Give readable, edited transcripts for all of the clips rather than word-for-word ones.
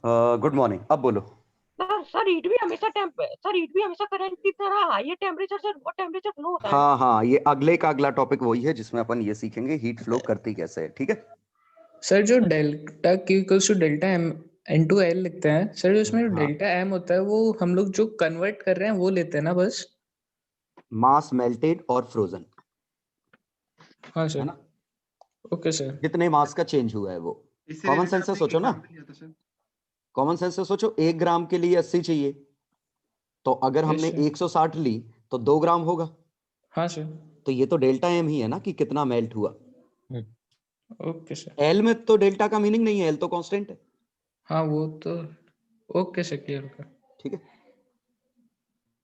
Good morning, अब बोलो। Sir heat भी हमेशा करंट की तरह हाई टेम्परेचर से लो टेम्परेचर फ्लो होता है। हाँ हाँ, ये अगले का अगला टॉपिक वही है जिसमें अपन ये सीखेंगे हीट फ्लो करती कैसे है, ठीक है। सर जो delta Q equals to delta M N2 L लिखते हैं सर, जो इसमें हाँ, डेल्टा M होता है वो हम लोग जो कन्वर्ट कर रहे हैं वो लेते हैं ना बस। मास मेल्टेड और फ्रोजन, हाँ है सर। ना। Okay sir. कितने मास का चेंज हुआ है वो। इससे कॉमन रिलेटेड सेंस से आपने एक सोचो ना, एग्जांपल लिया था सर। कॉमन सेंस से सोचो, 1 ग्राम के लिए 80 चाहिए, तो अगर हमने यस सर। 160 ली तो 2 ग्राम होगा। हाँ सर। तो ये तो डेल्टा एम ही है ना, कि कितना मेल्ट हुआ। Okay sir. एल में तो डेल्टा का मीनिंग नहीं है, एल तो कांस्टेंट है, हाँ वो तो ओके सर, क्लियर होगा। ठीक है।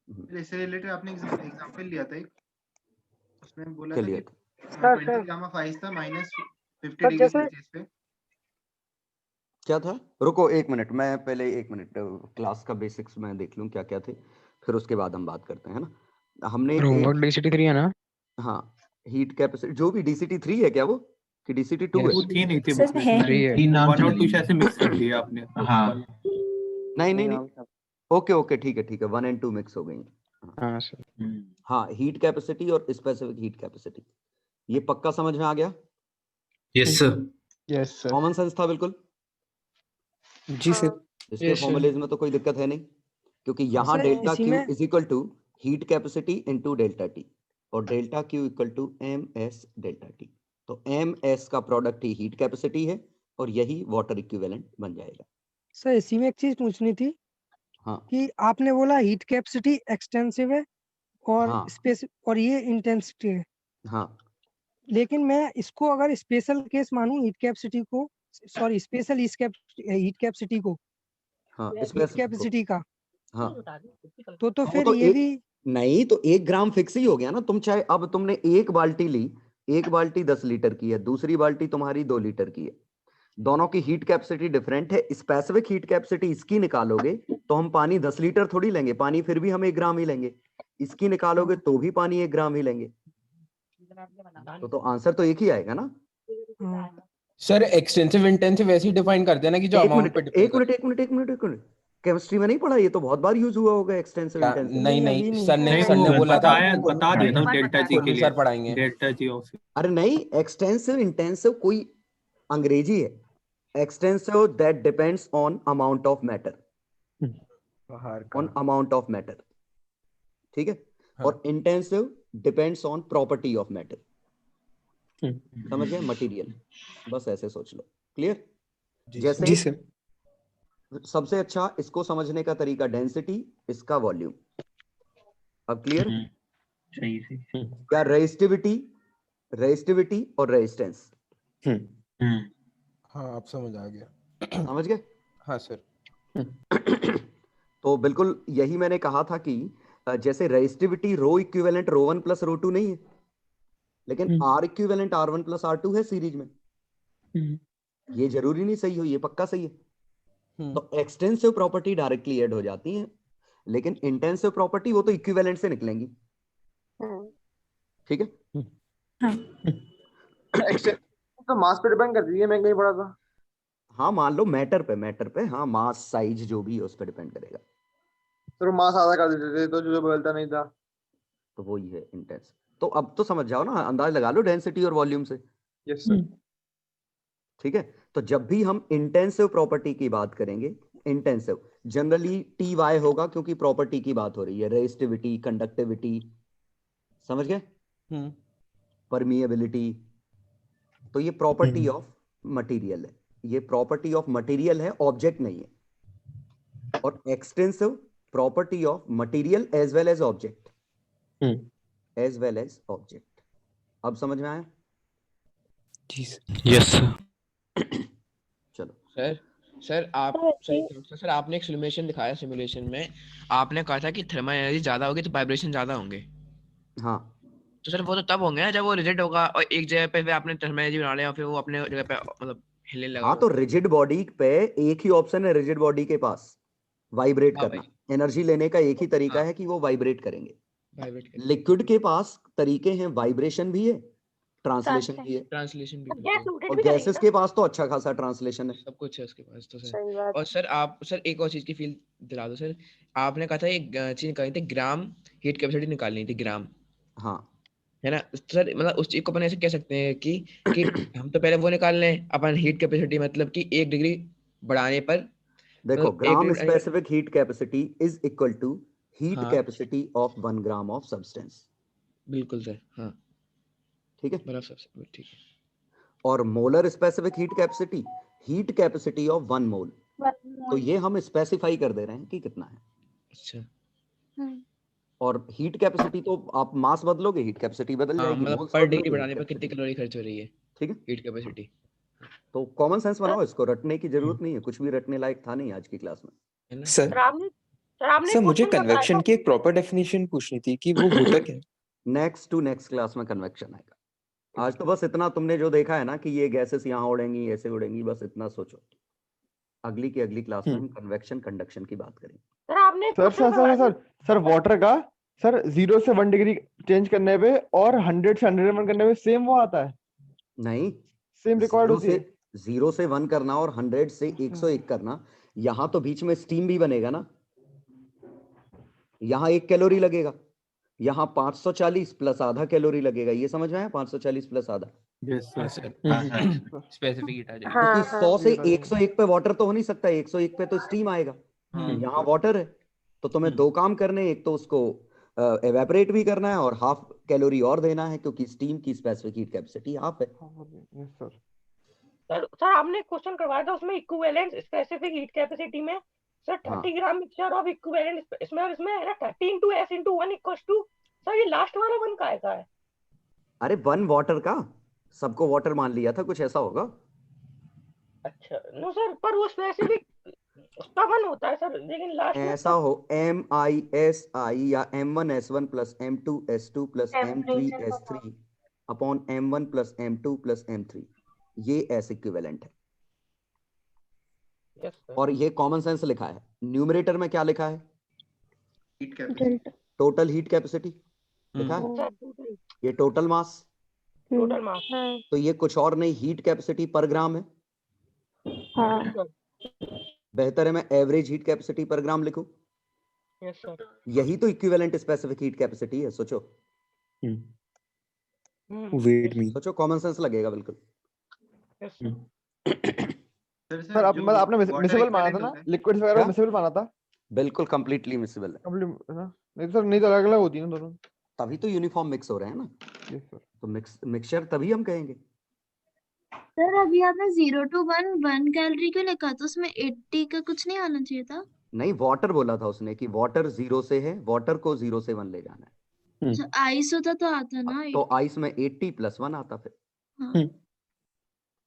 फिर इससे रिलेटेड आपने एग्जांपल लिया था एक, उसमें बोला क्या था लिया कि था? 20 गामा 5 था -50 सर डिग्री जैसे सेल्सियस पे। क्या था, रुको 1 मिनट, मैं पहले 1 मिनट क्लास का बेसिक्स मैं देख लूं क्या क्या थे, फिर उसके बाद हम बात करते हैं ना। हमने होमवर्क एक, डीसीटी 3 है ना? हाँ, हीट कैपेसिटी जो भी DCT 3 है क्या वो, कि DCT 2 है? वो थी नहीं थी सर बुक है में, 3 है। तीन नाम वन और टू चलेंगे। शायद से मिक्स कर दिया आपने। हाँ नहीं नहीं नहीं, ओके ओके, ठीक है, 1 और 2 मिक्स हो गई। हाँ सर। हाँ, हीट कैपेसिटी और स्पेसिफिक हीट कैपेसिटी, ये पक्का समझ में आ गया। Yes sir. Yes sir. Common sense था बिल्कुल। जी सर। इसके यस सर। फॉर्मूलेज में तो कोई दिक्कत है नहीं, क्योंकि यहाँ सर, डेल्टा इसी क्यू में is equal to heat capacity into delta T, और delta Q equal to M S delta T. तो एम एस का प्रोडक्ट ही हीट कैपेसिटी है, और यही वाटर इक्विवेलेंट बन जाएगा। सर इसी में एक चीज पूछनी थी हाँ कि आपने बोला हीट कैपेसिटी एक्सटेंसिव है और हाँ स्पेस और ये इंटेंसिटी है, हाँ लेकिन मैं इसको अगर स्पेशल केस मानूं हीट कैपेसिटी को, सॉरी स्पेशल हीट कैपेसिटी को, हाँ, हीट स्पेसिफिक को, कैपेसिटी का, हाँ। तो वो फिर तो ये एक, भी नहीं तो 1 ग्राम फिक्स ही हो गया ना। तुम चाहे, अब तुमने एक बाल्टी ली, एक बाल्टी 10 लीटर की है, दूसरी बाल्टी तुम्हारी 2 लीटर की है, दोनों की हीट कैपेसिटी डिफरेंट है। स्पेसिफिक हीट कैपेसिटी इसकी निकालोगे तो हम पानी 10 लीटर थोड़ी लेंगे, पानी फिर भी हम 1 ग्राम ही लेंगे। इसकी निकालोगे तो भी पानी 1 ग्राम ही लेंगे, तो आंसर तो एक ही आएगा ना। सर एक्सटेंसिव इंटेंसिव वैसे ही डिफाइन कर देना कि जो एक अमाउंट मिनट पे डिपेंड एक कर। मिनट एक मिनट एक मिनट एक मिनट, केमिस्ट्री में नहीं पढ़ा, ये तो बहुत बार यूज हुआ होगा एक्सटेंसिव क्या? इंटेंसिव। नहीं अभी नहीं, नहीं। सर ने नहीं, सर वो ने बोला था बताया, बता दिया था डेल्टा जी के फुल्लू लिए, सर पढ़ाएंगे। Delta G of. अरे नहीं, एक्सटेंसिव इंटेंसिव कोई अंग्रेजी है। Extensive that depends on amount of matter, बाहर ऑन का। अमाउंट ऑफ मैटर, ठीक है। हाँ। और intensive depends on property of matter, समझ गए, मटेरियल। बस ऐसे सोच लो, क्लियर। जैसे जी सर। सबसे अच्छा इसको समझने का तरीका डेंसिटी, इसका वॉल्यूम। अब क्लियर, सही से। क्या रेजिस्टिविटी, रेजिस्टिविटी और रेजिस्टेंस, हाँ आप समझ आ गया। समझ गए। हाँ सर। तो बिल्कुल यही मैंने कहा था कि जैसे resistivity rho equivalent rho one plus rho two नहीं है, लेकिन R equivalent R one plus R two है सीरीज में। ये जरूरी नहीं सही हो, ये पक्का सही है। तो एक्सटेंसिव प्रॉपर्टी डायरेक्टली ऐड हो जाती है, लेकिन इंटेंसिव प्रॉपर्टी वो तो इक्विवेलेंट से निकलेंगी, ठीक है। तो मास पे डिपेंड करती है, मैं कहीं पढ़ा था। हाँ मान लो मैटर पे, मैटर पे, हाँ मास साइज जो भी है उस पर डिपेंड करेगा। तो मास आधा कर देते थे तो जो बदलता नहीं था। तो वही है इंटेंस। तो अब तो समझ जाओ ना, अंदाज लगा लो डेंसिटी और वॉल्यूम से, यस सर। ठीक है। तो जब भी हम इंटेंसिव प्रॉपर्टी की बात करेंगे, इंटेंसिव जनरली टी वाई होगा, क्योंकि प्रॉपर्टी की बात हो रही है, रेजिस्टिविटी, कंडक्टिविटी, समझ गए, परमिएबिलिटी। तो ये प्रॉपर्टी ऑफ मटेरियल है, ये प्रॉपर्टी ऑफ मटेरियल है, ऑब्जेक्ट नहीं है। और extensive property of material as well as object, as well as object. अब समझ में आया। जी सर। Yes sir. चलो सर आप सर आपने एक सिमुलेशन दिखाया, सिमुलेशन में आपने कहा था कि थर्मल एनर्जी ज्यादा होगी तो वाइब्रेशन ज्यादा होंगे। हाँ, तो सर वो तो तब होंगे ना जब वो रिजिड होगा और एक जगह पे फिर आपने थर्मल एनर्जी बना लिया और फिर वो अपने जगह पे मतलब हिलने लगा। हाँ, तो रिजिड बॉडी पे एक ही ऑप्शन है, रिजिड बॉडी के पास वाइब्रेट हाँ करना, भाई। एनर्जी लेने का एक ही तरीका हाँ। है कि वो वाइब्रेट करेंगे। वाइब्रेट लिक्विड के पास तरीके हैं, वाइब्रेशन भी है ट्रांसलेशन भी है, ट्रांसलेशन भी गैस बिल्कुल सूटेड और भी करेंगे गैसेस ना? के पास तो अच्छा खासा ट्रांसलेशन है। सब कुछ है उसके पास तो सर। सही बात और सर आप सर एक और चीज की फील दिला दो सर, आपने कहा था एक चीज निकालनी थी, ग्राम हीट कैपेसिटी निकालनी थी, ग्राम, हाँ है ना सर? मतलब उस चीज को अपन ऐसे कह सकते हैं कि हम तो पहले वो निकाल लें अपन हीट कैपेसिटी, मतलब कि 1 डिग्री बढ़ाने पर, देखो, मतलब 1 ग्राम डिग्री बढ़ाने पर, specific heat capacity is equal to heat हाँ capacity of 1 gram of substance. बिल्कुल सर, हाँ ठीक है, बर्फ सबसे ठीक है। और molar specific heat capacity of 1 mole. तो ये हम स्पेसिफाई कर दे रहे हैं कि कितना है। अच्छा और हीट कैपेसिटी तो आप मास बदलोगे, हीट कैपेसिटी बदल हाँ, जाएगी, मतलब मोल्स पर डिग्री बदलोगे, हीट बढ़ाने पर कितनी कैपेसिटी। कैलोरी खर्च हो रही है ठीक है, हीट कैपेसिटी, तो कॉमन सेंस बनाओ इसको, रटने की जरूरत नहीं है, कुछ भी रटने लायक था नहीं आज की क्लास में। है ना? सर आपने सर मुझे क्वेश्चन बताया कन्वेक्शन था। की एक प्रॉपर डेफिनेशन पूछनी थी कि वो होता क्या है? नेक्स्ट क्लास में कन्वेक्शन आएगा। आज तो बस इतना तुमने जो देखा है ना कि ये गैसेस यहाँ उड़ेंगी, ऐसे उड़ेंगी, बस इतना सोचो। अगली क्लास में हम कन्वेक्शन कंडक्शन की बात करेंगे। सर आपने सर क्वेश्चन सर करवाया सर था। सर सर वाटर का सर 0 से 1 डिग्री चेंज करने पे और 100 से 101 करने पे सेम वो आता है, नहीं, सेम रिकॉर्ड होती है। 0 से 1 करना और 100 से 101 करना, यहाँ तो बीच में स्टीम भी बनेगा ना, यहाँ 1 कैलोरी लगेगा, यहाँ 540 प्लस आधा कैलोरी लगेगा। ये समझ में आया? 540 प्लस आधा, यस हाँ सर। सर स्पेसिफिक हीट आ जाएगी। क्योंकि हाँ 100 से ये बताइए। 101 पे वाटर तो हो नहीं सकता, 101 पे तो स्टीम आएगा, यहाँ वाटर है। तो तुम्हें 2 काम करने, एक तो उसको एवेपोरेट भी करना है और हाफ कैलोरी और देना है, क्योंकि स्टीम की स्पेसिफिक हीट कैपेसिटी हाफ है। Yes sir. सर आपने क्वेश्चन करवाया था, उसमें इक्विवेलेंट स्पेसिफिक हीट कैपेसिटी में सर हाँ। 30 ग्राम मिक्सचर ऑफ इक्विवेलेंट, इसमें है ना 30 into S into 1 equals to, sir ये लास्ट वाला 1 का है? अरे 1 वाटर का, सबको वाटर मान लिया था, कुछ ऐसा होगा। अच्छा नो सर, पर वो स्पेसिफिक उसका 1 होता है सर, लेकिन लास्ट में ऐसा हो MISI या M1S1 plus M2S2 plus M3S3 upon M1 plus M2 plus M3, ये S इक्विवेलेंट है। Yes sir. और ये कॉमन सेंस लिखा है, न्यूमरेटर में क्या लिखा है? Heat capacity. Total heat capacity लिखा है, टोटल ये टोटल मास, मास। तो ये कुछ और नहीं, हीट कैपेसिटी पर ग्राम है। बेहतर है मैं एवरेज हीट कैपेसिटी पर ग्राम लिखूं, यस सर। यही तो इक्विवेलेंट स्पेसिफिक हीट कैपेसिटी है। सोचो वेट मी। सोचो, कॉमन सेंस लगेगा बिल्कुल। Yes sir. सर आप मतलब आपने मिसेबल माना था ना, लिक्विड्स वगैरह क्या? मिसेबल माना था बिल्कुल कंप्लीटली मिसिबल है, कंप्लीट ना? नहीं सर, नहीं तो अलग अलग होती है ना दोनों। तभी तो यूनिफॉर्म मिक्स हो रहे हैं ना, यस सर। तो मिक्सचर तभी हम कहेंगे। सर अभी आपने 0 to 1 कैलोरी क्यों लिखा? तो उसमें 80 का कुछ नहीं आना चाहिए था? नहीं, वाटर बोला था उसने कि वाटर 0 से है, वाटर को 0 से 1 ले जाना है। अच्छा, आइस होता तो आता ना तो 80। आइस में 80 प्लस 1 आता फिर। हाँ।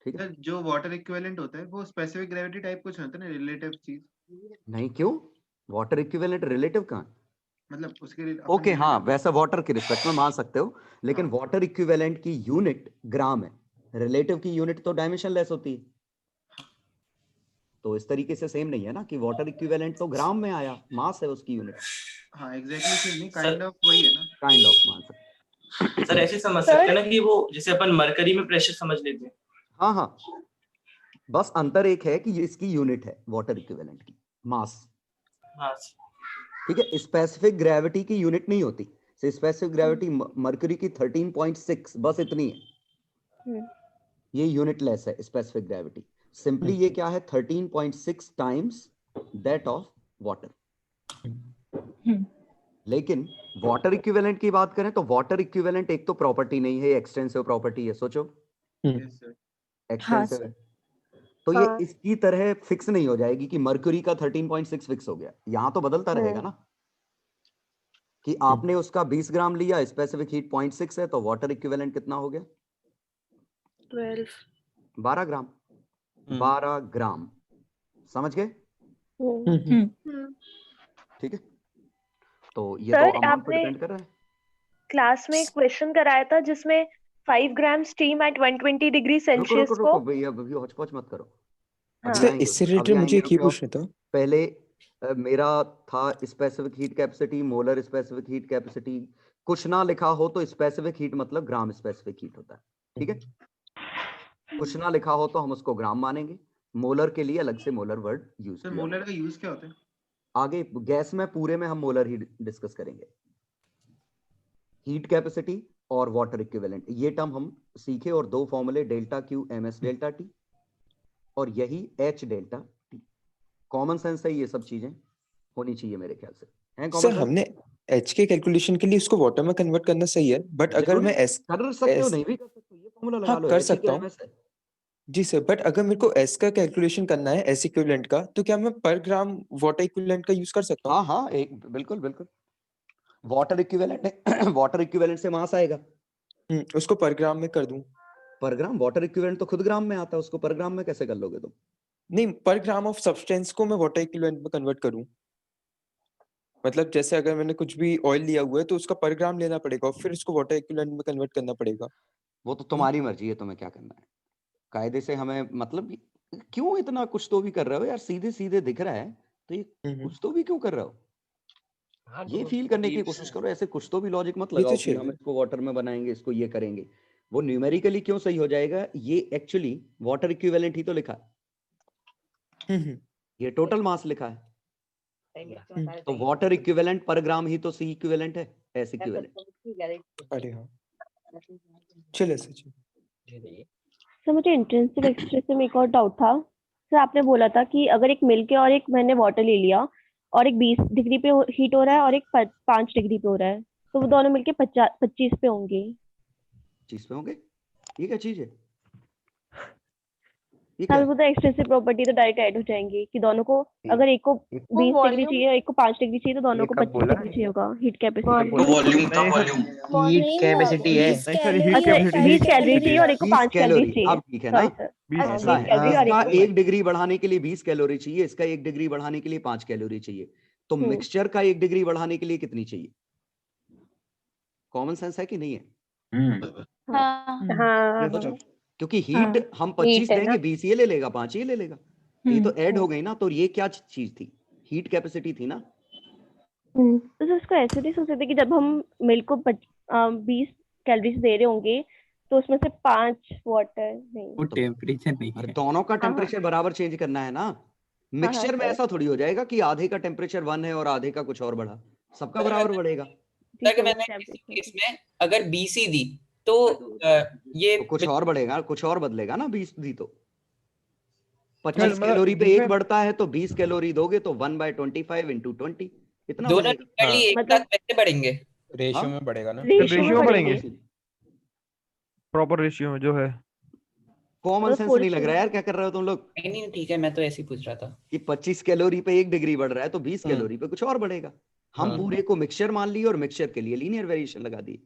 ठीक है, सर जो वाटर इक्विवेलेंट होता है वो स्पेसिफिक ग्रेविटी टाइप कुछ होता है ना, रिलेटिव चीज, नहीं क्यों, वाटर इक्विवेलेंट रिलेटिव कहाँ? मतलब उसके ओके हाँ, वैसा वाटर के रिस्पेक्ट में मान सकते हो, लेकिन वाटर इक्विवेलेंट की यूनिट ग्राम है, रिलेटिव की यूनिट तो डायमेंशनलेस होती है। तो इस तरीके से सेम नहीं है ना कि वाटर इक्विवेलेंट तो ग्राम में आया, मास है उसकी यूनिट। हाँ एग्जैक्टली सेम नहीं, काइंड ऑफ वही है ना, काइंड ऑफ मान सकते। सर ऐसे समझ सकते हैं ना कि वो जैसे अपन मरकरी में प्रेशर समझ लेते हैं। हाँ हाँ, बस अंतर एक है कि इसकी यूनिट है वाटर इक्विवेलेंट की, मास। हाँ ठीक है, स्पेसिफिक ग्रेविटी की यूनिट नहीं होती, स्पेसिफिक ग्रेविटी मरकरी की 13.6 बस इतनी है, ये यूनिट लेस है स्पेसिफिक ग्रेविटी। सिंपली ये क्या है, 13.6 टाइम्स दैट ऑफ वाटर। लेकिन वाटर इक्विवेलेंट की बात करें तो वाटर इक्विवेलेंट एक तो प्रॉपर्टी नहीं है, एक्सटेंसिव प्रॉपर्टी है। सोचो यस सर। एक्सटेंसिव है, तो ये इसकी तरह फिक्स नहीं हो जाएगी कि मरकरी का 13.6 फिक्स हो गया, यहां तो बदलता रहेगा ना कि आपने उसका 20 ग्राम लिया, स्पेसिफिक हीट 0.6 है, तो वाटर इक्विवेलेंट कितना हो गया? 12 ग्राम। 12 ग्राम, समझ गए? ठीक है, तो ये तो अमाउंट पे डिपेंड कर रहा है। क्लास में एक क्वेश्चन कराया था जिसमें 5 ग्राम स्टीम एट 120 डिग्री सेल्सियस को। रुको भैया, अभी हौच-पौच मत करो। सर इससे रिलेटेड मुझे एक ये पूछना था। पहले मेरा था specific heat capacity, molar specific heat capacity, कुछ ना लिखा हो तो स्पेसिफिक हीट मतलब ग्राम स्पेसिफिक हीट होता है। ठीक है, कुछ ना लिखा हो तो हम उसको ग्राम मानेंगे, मोलर के लिए अलग से मोलर वर्ड यूज सर किया मोलर का यूज क्या होता है? आगे गैस में पूरे में हम मोलर ही डिस्कस करेंगे। हीट कैपेसिटी और वाटर इक्विवेलेंट, ये टर्म हम सीखे, और दो फॉर्मूले delta Q M S delta T और यही H delta T. Common sense है, ये सब चीजें होनी चाहिए मेरे ख्याल से, हैं सर कॉमन सेंस? हमने एच के कैलकुलेशन के लिए उसको वाटर में कन्वर्ट करना सही है, बट अगर मैं एस कर सकते हो, एस नहीं भी कर सकते हो, ये फॉर्मूला लगा हाँ लो, कर H सकता के हूँ MS है। जी सर, बट अगर मेरे को एस का कैलकुलेशन करना है एस इक्विवेलेंट का, तो क्या मैं पर ग्राम वाटर इक्विवेलेंट का यूज कर सकता हूँ? हाँ हाँ, एक बिल्कुल बिल्कुल, वाटर इक्विवेलेंट है, वाटर इक्विवेलेंट से मास आएगा, उसको पर ग्राम में कर दूं? पर ग्राम, वाटर इक्विवेलेंट तो खुद ग्राम में आता है, उसको पर ग्राम में कैसे कर लोगे तुम? नहीं, पर ग्राम ऑफ सब्सटेंस को मैं वाटर इक्विवेलेंट में कन्वर्ट करूं, मतलब जैसे अगर मैंने कुछ भी ऑयल लिया हुआ है तो उसका पर ग्राम लेना पड़ेगा और फिर उसको वाटर इक्विवेलेंट में कन्वर्ट करना पड़ेगा। वो तो तुम्हारी मर्जी है, तुम्हें क्या करना है, कायदे से हमें मतलब, क्यों इतना कुछ तो भी कर रहे हो यार, सीधे सीधे दिख रहा है तो ये कुछ तो भी क्यों कर रहे हो? हाँ ये तो फील करने की ये कोशिश करो, ऐसे कुछ तो भी लॉजिक मत ये तो लगाओ कि चाहिए। हम इसको वाटर में बनाएंगे, इसको ये करेंगे। वो न्यूमेरिकली क्यों सही हो जाएगा, ये एक्चुअली वाटर इक्विवेलेंट ही तो लिखा है, ये टोटल मास लिखा है, तो वाटर इक्विवेलेंट पर ग्राम ही तो सी इक्विवेलेंट है, एस इक्विवेलेंट। अरे हाँ, चले सर जी। सर मुझे इंट्रिंसिक एक्सप्रेशन में एक और डाउट था। सर आपने बोला था कि अगर एक मिल्क है और एक मैंने वाटर ले लिया और एक 20 डिग्री पे हीट हो रहा है और एक 5 डिग्री पे हो रहा है, तो वो दोनों मिलके 25 पे होंगे। 25 पे होंगे? ये क्या चीज है? ये क्या सर है? वो तो एक्सप्रेसिव प्रॉपर्टी तो डायरेक्ट ऐड हो जाएंगी कि दोनों को, अगर एक को 20 डिग्री चाहिए और एक को 5 डिग्री चाहिए, तो दोनों को 25 डिग्री चाहिए होगा हीट कैपेसिटी। वॉल्यूम था, वॉल्यूम। हीट कैपेसिटी है। नहीं सर, हीट अच्छा कैपेसिटी 20 कैलोरी चाहिए और एक को 20 5 कैलोरी चाहिए। अब ठीक है ना, सॉरी सर, 20 ऐसा 20 कैलोरी है, और इसका एक 1 डिग्री बढ़ाने के लिए 20 कैलोरी चाहिए, इसका 1 डिग्री बढ़ाने के लिए 5 कैलोरी चाहिए, तो मिक्सचर का 1 डिग्री बढ़ाने के लिए कितनी चाहिए? कॉमन सेंस है कि नहीं है? हाँ सोचो, क्योंकि हीट हम हीट 25 है ना। देंगे, 20 ये ले लेगा, 5 ये ले लेगा, ये तो ऐड हो गई ना, तो ये क्या चीज थी? हीट कैपेसिटी थी ना। तो सर उसको ऐसे नहीं सोच सकते कि जब हम मिल्क को 20 कैलोरीज दे रहे होंगे तो उसमें से 5 वाटर नहीं, वो टेम्परेचर नहीं अरे है। दोनों का हाँ। टेम्परेचर बराबर चेंज करना है ना, मिक्सचर में सर। ऐसा थोड़ी हो जाएगा कि आधे का टेम्परेचर 1 है और आधे का कुछ और बढ़ा, सबका बराबर बढ़ेगा। ठीक है, वो मैंने temperature इसमें अगर BC दी तो ये तो कुछ और बढ़ेगा, कुछ और बदलेगा ना, 20 दी तो 25 मतलब कैलोरी पे जिसमें- 1 बढ़ता है, तो 20 कैलोरी दोगे तो 1/25 into 20 इतना दोनों बढ़ेगा। टोटली एक साथ कैसे बढ़ेंगे? रेशियो हाँ? में बढ़ेगा ना। रेशियो में बढ़ेंगे, बढ़ेंगे। प्रॉपर रेशियो में जो है। कॉमन मतलब सेंस थोड़ी नहीं लग सी- रहा है यार, क्या कर रहे हो तुम लोग? नहीं ठीक है, मैं तो ऐसे ही पूछ रहा था। कि 25 कैलोरी पे 1 डिग्री बढ़ रहा है तो 20 कैलोरी पे कुछ और बढ़ेगा। हम हाँ। पूरे को मिक्सचर मान लिए और मिक्सचर के लिए लीनियर वेरिएशन लगा दी।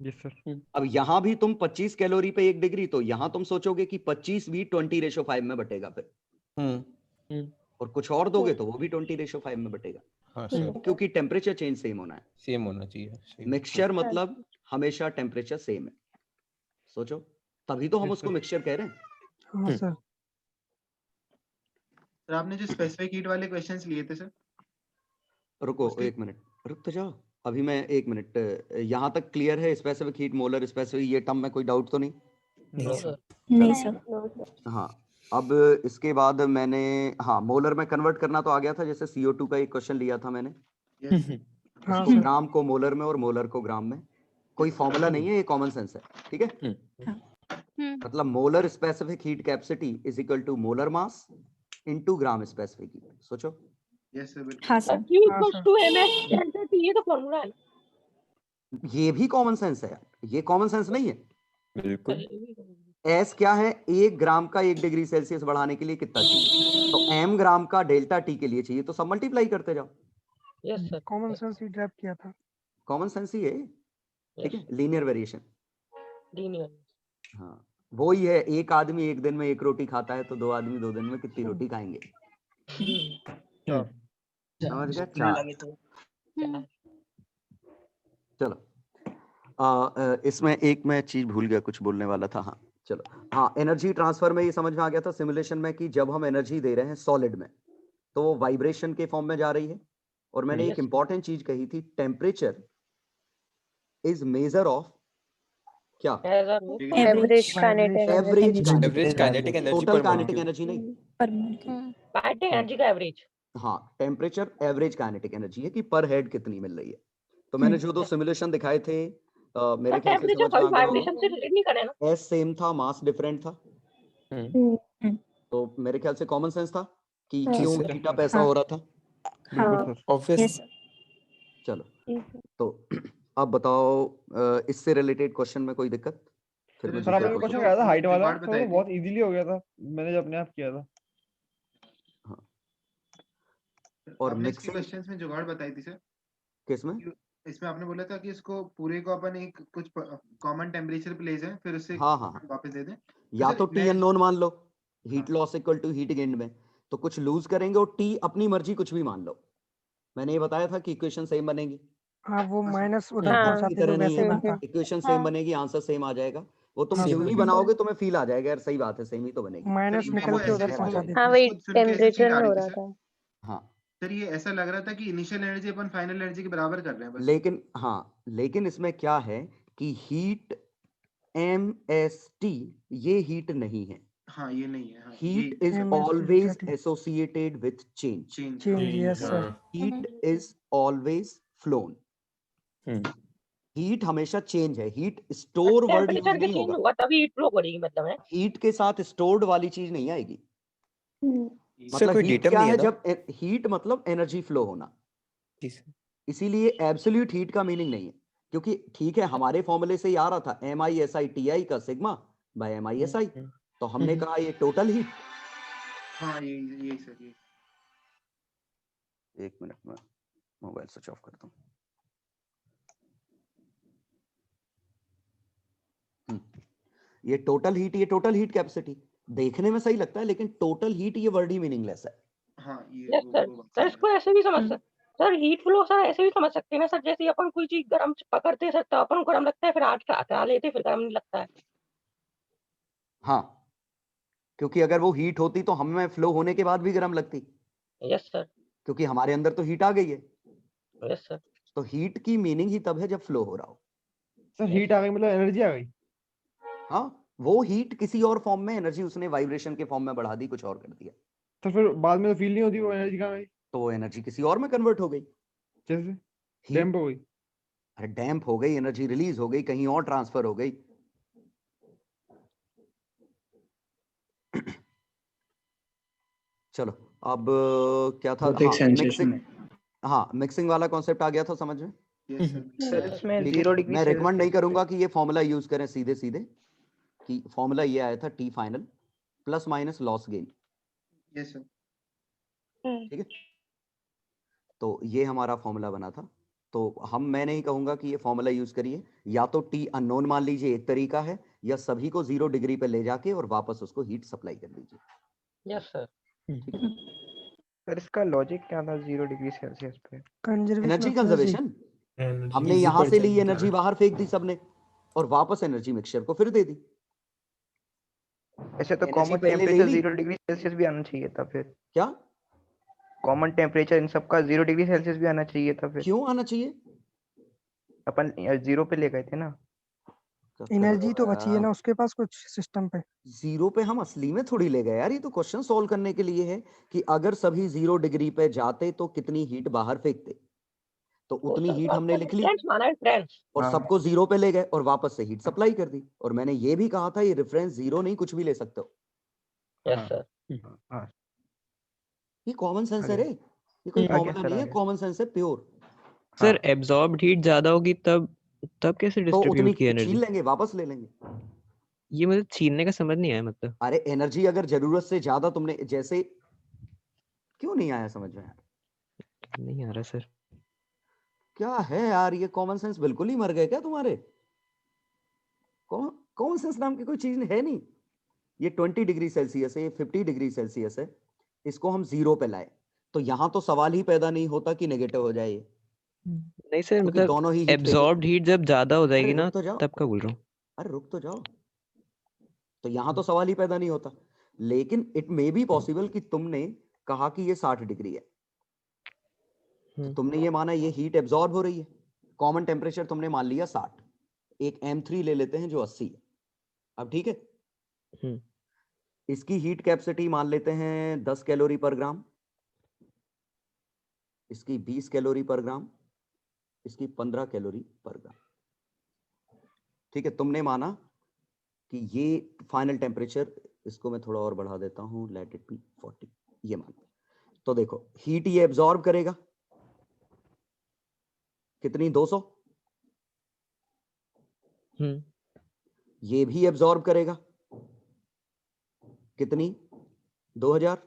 Yes sir. अब यहाँ भी तुम 25 कैलोरी पे 1 डिग्री, तो यहाँ तुम सोचोगे कि 25 भी 20:5 में बटेगा फिर, और कुछ और दोगे तो वो भी 20:5 में बटेगा। हाँ सर, क्योंकि टेम्परेचर चेंज सेम होना है, सेम होना चाहिए। मिक्सचर मतलब हमेशा टेम्परेचर सेम है, सोचो, तभी तो हम Yes, उसको sir. मिक्सचर कह रहे हैं। हाँ सर। सर आपने जो स्पेसिफिक हीट वाले क्वेश्चंस लिए थे सर, रुको उसके- 1 मिनट, रुक तो जाओ, अभी मैं 1 मिनट, यहाँ तक क्लियर है? स्पेसिफिक हीट, मोलर स्पेसिफिक, ये टर्म में कोई डाउट तो नहीं? नहीं सर। नहीं सर। No, sir. हाँ, अब इसके बाद मैंने, हाँ, मोलर में कन्वर्ट करना तो आ गया था, जैसे CO2 का एक क्वेश्चन लिया था मैंने, yes, हाँ उसको सर। ग्राम को मोलर में और मोलर को ग्राम में, कोई फॉर्मूला नहीं है, ये कॉमन सेंस है, ठीक है? मतलब molar specific heat capacity is equal to molar mass into gram specific heat, सोचो। yes sir, बिल्कुल। हाँ सर। Q हाँ, equals sir. to MS delta T, ये तो फॉर्मूला है। ये भी कॉमन सेंस है यार, ये कॉमन सेंस नहीं है? बिल्कुल। एस क्या है? 1 ग्राम का 1 डिग्री सेल्सियस बढ़ाने के लिए कितना चाहिए, तो m ग्राम का डेल्टा टी के लिए चाहिए, तो सब मल्टीप्लाई करते जाओ, यस सर, कॉमन सेंस ही ड्रैप किया था। कॉमन सेंस ही है, ठीक है, लीनियर वेरिएशन। लीनियर। हाँ, वो ही है, एक आदमी एक दिन में 1 रोटी खाता है, तो 2 आदमी 2 दिन में कितनी रोटी खाएंगे? समझ गए? 4। चलो, इसमें एक मैं चीज भूल गया, कुछ बोलने वाला था। हाँ चलो, हाँ, एनर्जी ट्रांसफर में ये समझ में आ गया था सिमुलेशन में कि जब हम एनर्जी दे रहे हैं सॉलिड में तो वो वाइब्रेशन के फॉर्म में जा रही है, और मैंने एक इंपॉर्टेंट चीज कही थी, टेम्परेचर इज मेजर ऑफ क्या? Average kinetic average average kinetic energy total पर काइनेटिक मॉलिक्यूल। एनर्जी नहीं। काइनेटिक एनर्जी का एवरेज। हाँ, टेम्परेचर एवरेज काइनेटिक एनर्जी है कि पर हेड कितनी मिल रही है। तो मैंने जो दो सिमुलेशन दिखाए थे मेरे ख्याल से टेम्परेचर समझ में कभी आ गया वाइब्रेशन से रिलेट नहीं करे ना। होगा। एस सेम था, मास डिफरेंट था, तो मेरे ख्याल से कॉमन सेंस था कि हाँ। क्यों सर। हीट अप ऐसा हो रहा था। बिल्कुल सर। ऑब्वियस। चलो तो अब बताओ इससे रिलेटेड क्वेश्चन में कोई दिक्कत? फिर मैं सर आपने दूसरा जो क्वेश्चन क्वेश्चन। कराया था हाइट वाला, जुगाड़ सर बताई वो थी। बहुत इजीली हो गया था, मैंने जो अपने आप किया था। और आपने इसके मिक्सिंग क्वेश्चंस में जुगाड़ बताई थी सर। किसमें? इसमें आपने बोला था कि इसको पूरे को अपन एक कुछ कॉमन टेम्परेचर पे ले जाएं, फिर उससे हाँ हाँ वापस दे दें। या सर, तो टी मैं- अननोन मान लो, हीट हाँ। Loss equal to heat gain में, तो कुछ लूज करेंगे और टी अपनी मर्जी कुछ भी मान लो। मैंने ये बताया था कि इक्वेशन सेम बनेगी। हाँ वो माइनस उधर हाँ। की पहुंचाते तो तरह नहीं वैसे ही है, बनता। इक्वेशन सेम बनेगी, आंसर सेम आ जाएगा। वो तुम हाँ, जो सेम भी बनेगी। बनाओगे तुम्हें फील आ जाएगा यार, सही बात है, सेम ही तो बनेगी। माइनस सर, निकल वो के ऐसे उधर इसको- पहुंचा देते। हाँ वही इसको सुन के ऐसे टेम्परेचर फील आ में रही हो थी रहा सर। था। हाँ सर ये ऐसा लग रहा था कि इनिशियल एनर्जी अपन फाइनल एनर्जी के बराबर कर रहे हैं बस। लेकिन हाँ, लेकिन इसमें क्या है कि हीट MST ये हीट नहीं है। हाँ ये नहीं है। हाँ, Heat ये is MST always exactly. associated with change. Change. Change, yes sir. Heat is always flown. Heat हमेशा चेंज है। Heat store word use temperature के नहीं चेंज होगा। हुआ तभी हीट फ्लो करेगी मतलब है। हीट के साथ स्टोर्ड वाली चीज नहीं आएगी। सर मतलब कोई हीट डेटम क्या नहीं है है? ना? जब हीट मतलब एनर्जी फ्लो होना, जी सर। इसीलिए एब्सोल्यूट हीट का मीनिंग नहीं है। क्योंकि ठीक है, हमारे फॉर्मूले से ही आ रहा था MISI का सिग्मा बाय MISI, तो हमने कहा ये टोटल हीट। हाँ ये सर ये। एक मिनट में मोबाइल स्विच ऑफ करता हूँ। ये टोटल हीट कैपेसिटी देखने में सही लगता है, लेकिन टोटल हीट ये वर्ड ही मीनिंगलेस है। हाँ ये यस सर। सर इसको ऐसे भी समझ सकते सर, हीट फ्लो सर ऐसे भी समझ सकते हैं ना सर, जैसे अपन कोई चीज गर्म पकड़ते सर तो अपन को गर्म लगता है, फिर हटा लेते फिर गर्म नहीं लगता है। हाँ, क्योंकि अगर वो हीट होती तो हमें फ्लो होने के बाद भी गर्म लगती, यस सर। क्योंकि हमारे अंदर तो हीट आ गई है। Yes sir. तो हीट की मीनिंग ही तब है जब फ्लो हो रहा हो। सर हीट आ गई मतलब एनर्जी आ गई। हाँ, वो हीट किसी और फॉर्म में, एनर्जी उसने वाइब्रेशन के फॉर्म में बढ़ा दी, कुछ और कर दिया, तो फिर बाद में तो फील नहीं होती वो एनर्जी कहाँ गई? तो वो एनर्जी किसी और में कन्वर्ट हो गई। जैसे Heat- डैम्प हो गई। अरे डैम्प हो गई, एनर्जी रिलीज हो गई, कहीं और ट्रांसफर हो गई। चलो अब क्या था? भौतिक हाँ sensation मिक्सिंग। हाँ मिक्सिंग वाला कॉन्सेप्ट आ गया था समझ में। सर इसमें ठीक है, 0 डिग्री मैं रिकमेंड नहीं सेल्सियस करूंगा कि ये फॉर्मूला यूज करें सीधे सीधे, कि फॉर्मूला ये आया था T final plus minus loss gain. Yes sir. ठीक है, तो ये हमारा फॉर्मूला बना था। तो मैं नहीं कहूंगा कि ये फॉर्मूला यूज करिए, या तो टी अननोन मान लीजिए एक तरीका है, या सभी को 0 डिग्री पे ले जाके और वापस उसको हीट सप्लाई कर दीजिए। Yes sir. ठीक है, सर इसका लॉजिक क्या था 0 डिग्री सेल्सियस पे? Conservation energy of energy. Conservation. हमने यहां से ली एनर्जी, बाहर फेंक दी सबने, और वापस एनर्जी मिक्सचर को फिर दे दी। ऐसे तो एनर्जी कॉमन पहले ले टेम्परेचर ली। 0 डिग्री सेल्सियस भी आना चाहिए था फिर। क्या कॉमन टेम्परेचर इन सबका 0 डिग्री सेल्सियस भी आना चाहिए था फिर। क्यों आना चाहिए? अपन 0 पे ले गए थे ना। एनर्जी तो बची है ना उसके पास कुछ सिस्टम पे। 0 पे हम असली में थोड़ी ले गए यार, ये तो क्वेश्चन सॉल्व करने के लिए है कि अगर सभी 0 डिग्री पे जाते तो कितनी हीट बाहर फेंकते, तो उतनी हीट हमने लिख ली माना रेफरेंस, और सबको 0 पे ले गए और वापस से हीट सप्लाई कर दी। और मैंने ये भी कहा था ये रेफरेंस 0 नहीं, कुछ भी ले सकते हो। Yes sir. हाँ ये कॉमन सेंस है आगे। रे, ये कोई आगे फॉर्मूला सर, नहीं है, आगे। कॉमन सेंस है प्योर। सर एब्जॉर्ब्ड हीट ज्यादा होगी तब कैसे तो उतनी डिस्ट्रीब्यूट की छीन एनर्जी? लेंगे, वापस ले लेंगे। ये मुझे छीनने का समझ नहीं आया मतलब। अरे एनर्जी अगर जरूरत से ज्यादा तुमने, जैसे क्यों नहीं आया समझ में यार? नहीं आ रहा सर। क्या है यार, ये कॉमन सेंस बिल्कुल ही मर गए क्या तुम्हारे? कॉमन सेंस नाम की कोई चीज है नहीं। ये 20 डिग्री सेल्सियस है, ये 50 डिग्री सेल्सियस है, इसको हम 0 पे लाए तो यहां तो सवाल ही पैदा नहीं होता कि नेगेटिव हो जाए ये। नहीं सर क्योंकि मतलब दोनों ही हीट एब्जॉर्ब्ड हीट जब ज्यादा हो जाएगी अरे ना रुक तो जाओ, तब का बोल रहा हूँ। अरे रुक तो जाओ, तो यहां तो सवाल ही पैदा नहीं होता। लेकिन इट मे बी पॉसिबल कि तुमने कहा कि ये 60 डिग्री है, तो तुमने ये माना ये हीट एब्जॉर्ब हो रही है, कॉमन टेम्परेचर तुमने मान लिया 60, एक M3 ले लेते हैं जो 80 है। अब ठीक है, इसकी हीट कैपेसिटी मान लेते हैं 10 कैलोरी पर ग्राम, इसकी 20 कैलोरी पर ग्राम, इसकी 15 कैलोरी पर ग्राम। ठीक है, तुमने माना कि ये फाइनल टेम्परेचर, इसको मैं थोड़ा और बढ़ा देता हूं, लेट इट बी 40, ये मान। तो देखो हीट ये एब्जॉर्ब करेगा कितनी, 200। ये भी एब्जॉर्ब करेगा कितनी, 2000।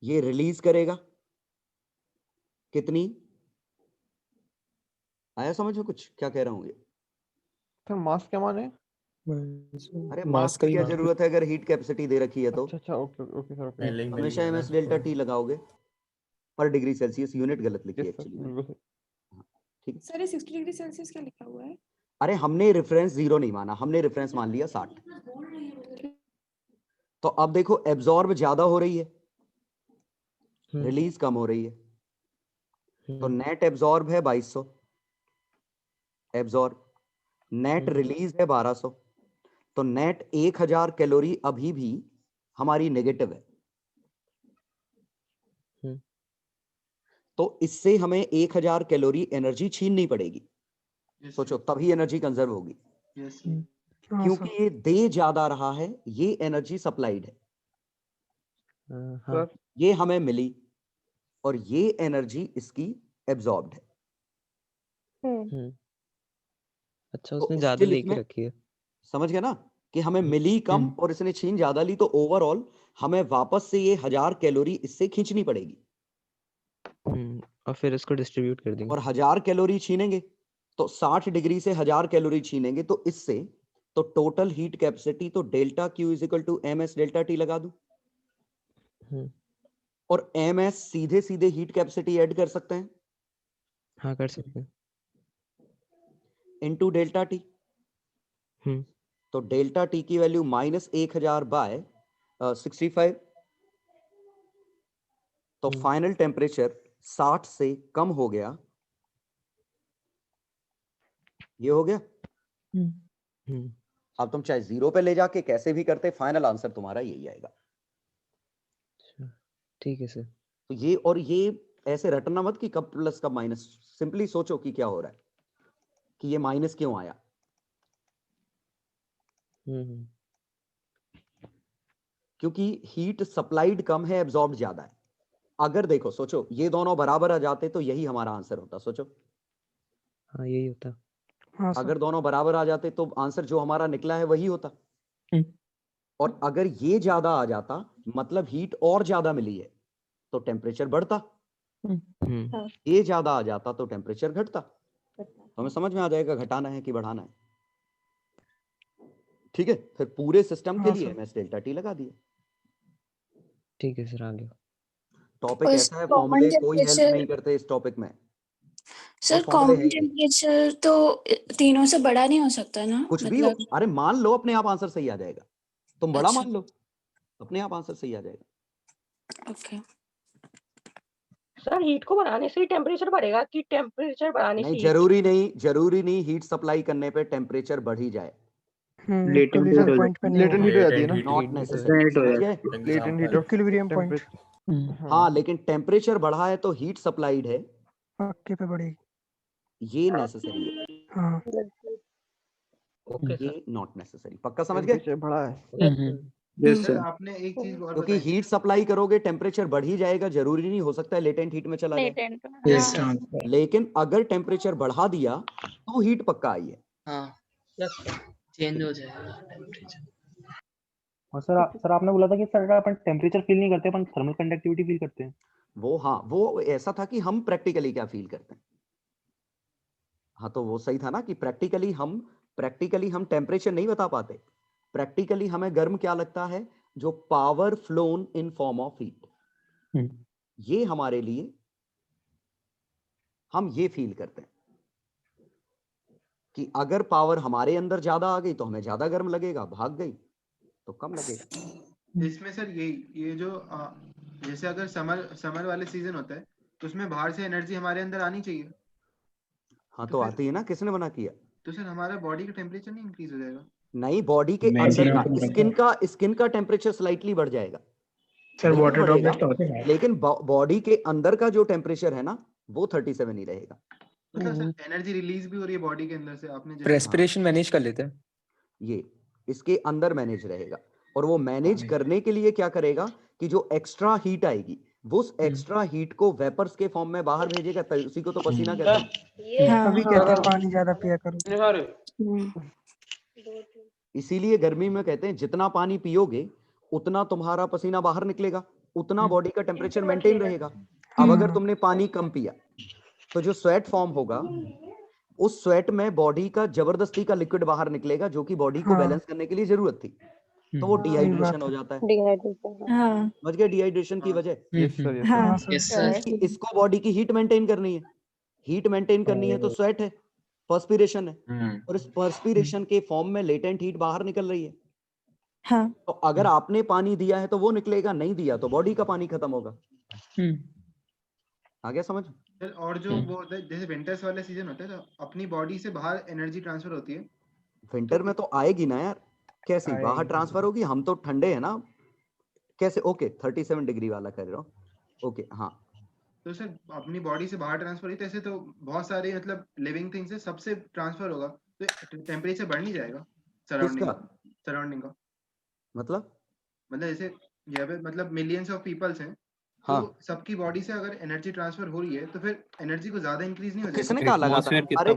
ये रिलीज करेगा कितनी, आया समझ में कुछ क्या कह रहा हूं ये? सर मास क्या माने? अरे मास मास का की ही क्या मान। जरूरत है, अगर हीट कैपेसिटी दे रखी है तो अच्छा ओके ओके सर ओके। हमेशा एमएस डेल्टा टी लगाओगे पर डिग्री सेल्सियस, यूनिट गलत लिखी है यस सर एक्चुअली। बिल्कुल सर। ठीक है, सर ये 60 डिग्री सेल्सियस क्या लिखा हुआ है? अरे हमने रेफरेंस 0 नहीं माना, हमने रेफरेंस मान लिया 60। तो अब देखो एब्जॉर्ब ज्यादा हो रही है, रिलीज कम हो रही है, तो नेट एब्जॉर्ब है 2200 एब्जॉर्ब, नेट रिलीज है 1200, तो नेट 1000 कैलोरी अभी भी हमारी नेगेटिव है। तो इससे हमें 1000 कैलोरी एनर्जी छीननी पड़ेगी। सोचो तभी एनर्जी कंजर्व होगी, क्योंकि ये दे ज्यादा रहा है, ये एनर्जी सप्लाइड है, सर ये हमें मिली, और ये एनर्जी इसकी एब्जॉर्ब्ड है। अच्छा तो उसने ज्यादा still लेके इसमें रखी है। समझ गए ना कि हमें मिली कम और इसने छीन ज्यादा ली, तो ओवरऑल हमें वापस से ये 1000 कैलोरी इससे खींचनी पड़ेगी, और फिर इसको डिस्ट्रीब्यूट कर देंगे। और 1000 कैलोरी छीनेंगे तो 60 डिग्री से 1000 कैलोरी छीनेंगे, तो इससे तो टोटल हीट कैपेसिटी तो delta Q is equal to M S delta T लगा दूं, और एम एस सीधे सीधे हीट कैपेसिटी ऐड कर सकते हैं हाँ कर सकते हैं। Into delta T. तो डेल्टा टी की वैल्यू -1000 बाय 65, तो फाइनल टेम्परेचर 60 से कम हो गया, ये हो गया। अब तुम चाहे 0 पे ले जाके कैसे भी करते, फाइनल आंसर तुम्हारा यही आएगा। ठीक है सर। तो ये, और ये ऐसे रटना मत कि कब प्लस कब माइनस, सिंपली सोचो कि क्या हो रहा है, कि ये माइनस क्यों आया। क्योंकि हीट सप्लाइड कम है, एब्जॉर्ब ज्यादा है। अगर देखो सोचो ये दोनों बराबर आ जाते तो यही हमारा आंसर होता, सोचो। हाँ यही होता। अगर दोनों बराबर आ जाते तो आंसर जो हमारा निकला है वही होता। और अगर ये ज्यादा आ जाता मतलब हीट और ज्यादा मिली है तो टेम्परेचर बढ़ता, ये ज्यादा आ जाता तो टेम्परेचर घटता। तो हमें समझ में आ जाएगा घटाना है कि बढ़ाना है। ठीक है, फिर पूरे सिस्टम के लिए एमएस डेल्टा टी लगा दिया। ठीक है सर, आ गया। टॉपिक ऐसा है, फॉर्मूले कोई हेल्प नहीं करते इस टॉपिक में। सर कॉमन टेम्परेचर तो तीनों से बड़ा नहीं हो सकता ना? कुछ भी हो, अरे मान लो अपने आप आंसर सही आ जाएगा, तुम बड़ा मान लो अपने आप आंसर सही आ जाएगा। ओके सर हीट को बढ़ाने से ही टेम्परेचर बढ़ेगा कि टेम्परेचर बढ़ाने से नहीं, heat? जरूरी नहीं हीट सप्लाई करने पे टेम्परेचर बढ़ ही जाए। लेटेंट हीट हो जाती है ना, नॉट नेसेसरी, समझ गए? Latent heat of equilibrium point हाँ, लेकिन टेम्परेचर बढ़ा है तो हीट सप्लाइड है, पक्के पे बढ़ेगी, ये नेसेसरी है। हाँ ये नॉट नेसेसरी। पक्का समझ गए? बढ़ा है। सर आपने एक चीज और क्योंकि बताई, हीट सप्लाई करोगे टेम्परेचर बढ़ ही जाएगा, जरूरी नहीं, हो सकता है लेटेंट हीट में चला जाए। लेकिन अगर टेम्परेचर बढ़ा दिया तो हीट पक्का आई है। चेंज हो जाएगा टेम्परेचर। और सर आपने बोला था कि सर अपन टेम्परेचर फील नहीं करते, अपन थर्मल कंडक्टिविटी फील करते हैं। वो हाँ, वो ऐसा था कि हम प्रैक्टिकली क्या फील करते हैं। हाँ, तो वो सही था ना कि प्रैक्टिकली हम टेम्परेचर नहीं बता पाते। प्रैक्टिकली हमें गर्म क्या लगता है, जो power flown in form of heat, ये हमारे लिए हम ये फील करते हैं कि अगर पावर हमारे अंदर ज्यादा आ गई तो हमें ज्यादा गर्म लगेगा, भाग गई तो कम लगेगा। इसमें सर ये जो जैसे अगर समर वाले सीजन होता है तो उसमें बाहर से एनर्जी हमारे अंदर आनी चाहिए, हाँ तो तो फिर आती है ना, किसने मना किया? तो सर हमारा बॉडी का टेम्परेचर नहीं इंक्रीज हो जाएगा? नहीं, बॉडी के अंदर का स्किन का टेम्परेचर स्लाइटली बढ़ जाएगा, सर बिल्कुल वाटर बढ़ेगा, ड्रॉपलेट्स तो होते हैं। लेकिन बॉडी के अंदर का जो टेम्परेचर है ना वो 37 ही रहेगा। मतलब सर एनर्जी रिलीज भी हो रही है बॉडी के अंदर से, आपने जैसे रेस्पिरेशन मैनेज कर लेते हैं। ये इसके अंदर मैनेज रहेगा, और वो मैनेज करने के लिए क्या करेगा कि जो एक्स्ट्रा हीट आएगी वो उस एक्स्ट्रा हीट को वेपर्स के फॉर्म में बाहर भेजेगा, तो उसी को तो पसीना कहते हैं। तभी कहते हैं पानी ज्यादा पिया करो। इसीलिए गर्मी में कहते हैं जितना पानी पियोगे उतना तुम्हारा पसीना बाहर निकलेगा, उतना बॉडी का टेम्परेचर मेंटेन रहेगा। अब अगर तुमने पानी कम पिया तो जो स्वेट फॉर्म होगा उस स्वेट में बॉडी का जबरदस्ती का लिक्विड बाहर निकलेगा, जो कि बॉडी को बैलेंस करने के लिए जरूरत थी, तो वो डिहाइड्रेशन हो जाता है। समझ गए डिहाइड्रेशन की वजह? इसको बॉडी की हीट मेंटेन करनी है, हीट मेंटेन करनी है तो स्वेट है, पर्सपिरेशन है, और इस पर्सपिरेशन के फॉर्म में लेटेंट हीट बाहर निकल रही है। हाँ। तो अगर आपने पानी दिया है तो वो निकलेगा, नहीं दिया तो बॉडी का पानी खत्म होगा। आ गया समझ? सर और जो वो होता है जैसे विंटर्स वाले सीजन होता है तो अपनी बॉडी से बाहर एनर्जी ट्रांसफर होती है। विंटर में तो आएगी ना यार, कैसी बाहर ट्रांसफर होगी? हम तो ठंडे है ना, कैसे? ओके 37 डिग्री वाला कर रहा हूँ, ओके हाँ। तो सर अपनी बॉडी से बाहर ट्रांसफर हुई तो ऐसे तो बहुत सारे मतलब लिविंग थिंग्स है, सबसे ट्रांसफर होगा तो टेम्परेचर बढ़ नहीं जाएगा सराउंडिंग का? मतलब जैसे यहाँ पे मतलब मिलियंस ऑफ पीपल्स हैं, हाँ। तो सबकी बॉडी से अगर एनर्जी ट्रांसफर हो रही है तो फिर एनर्जी को ज्यादा इंक्रीज नहीं हो जाएगा? किसने कहा लगातार? अरे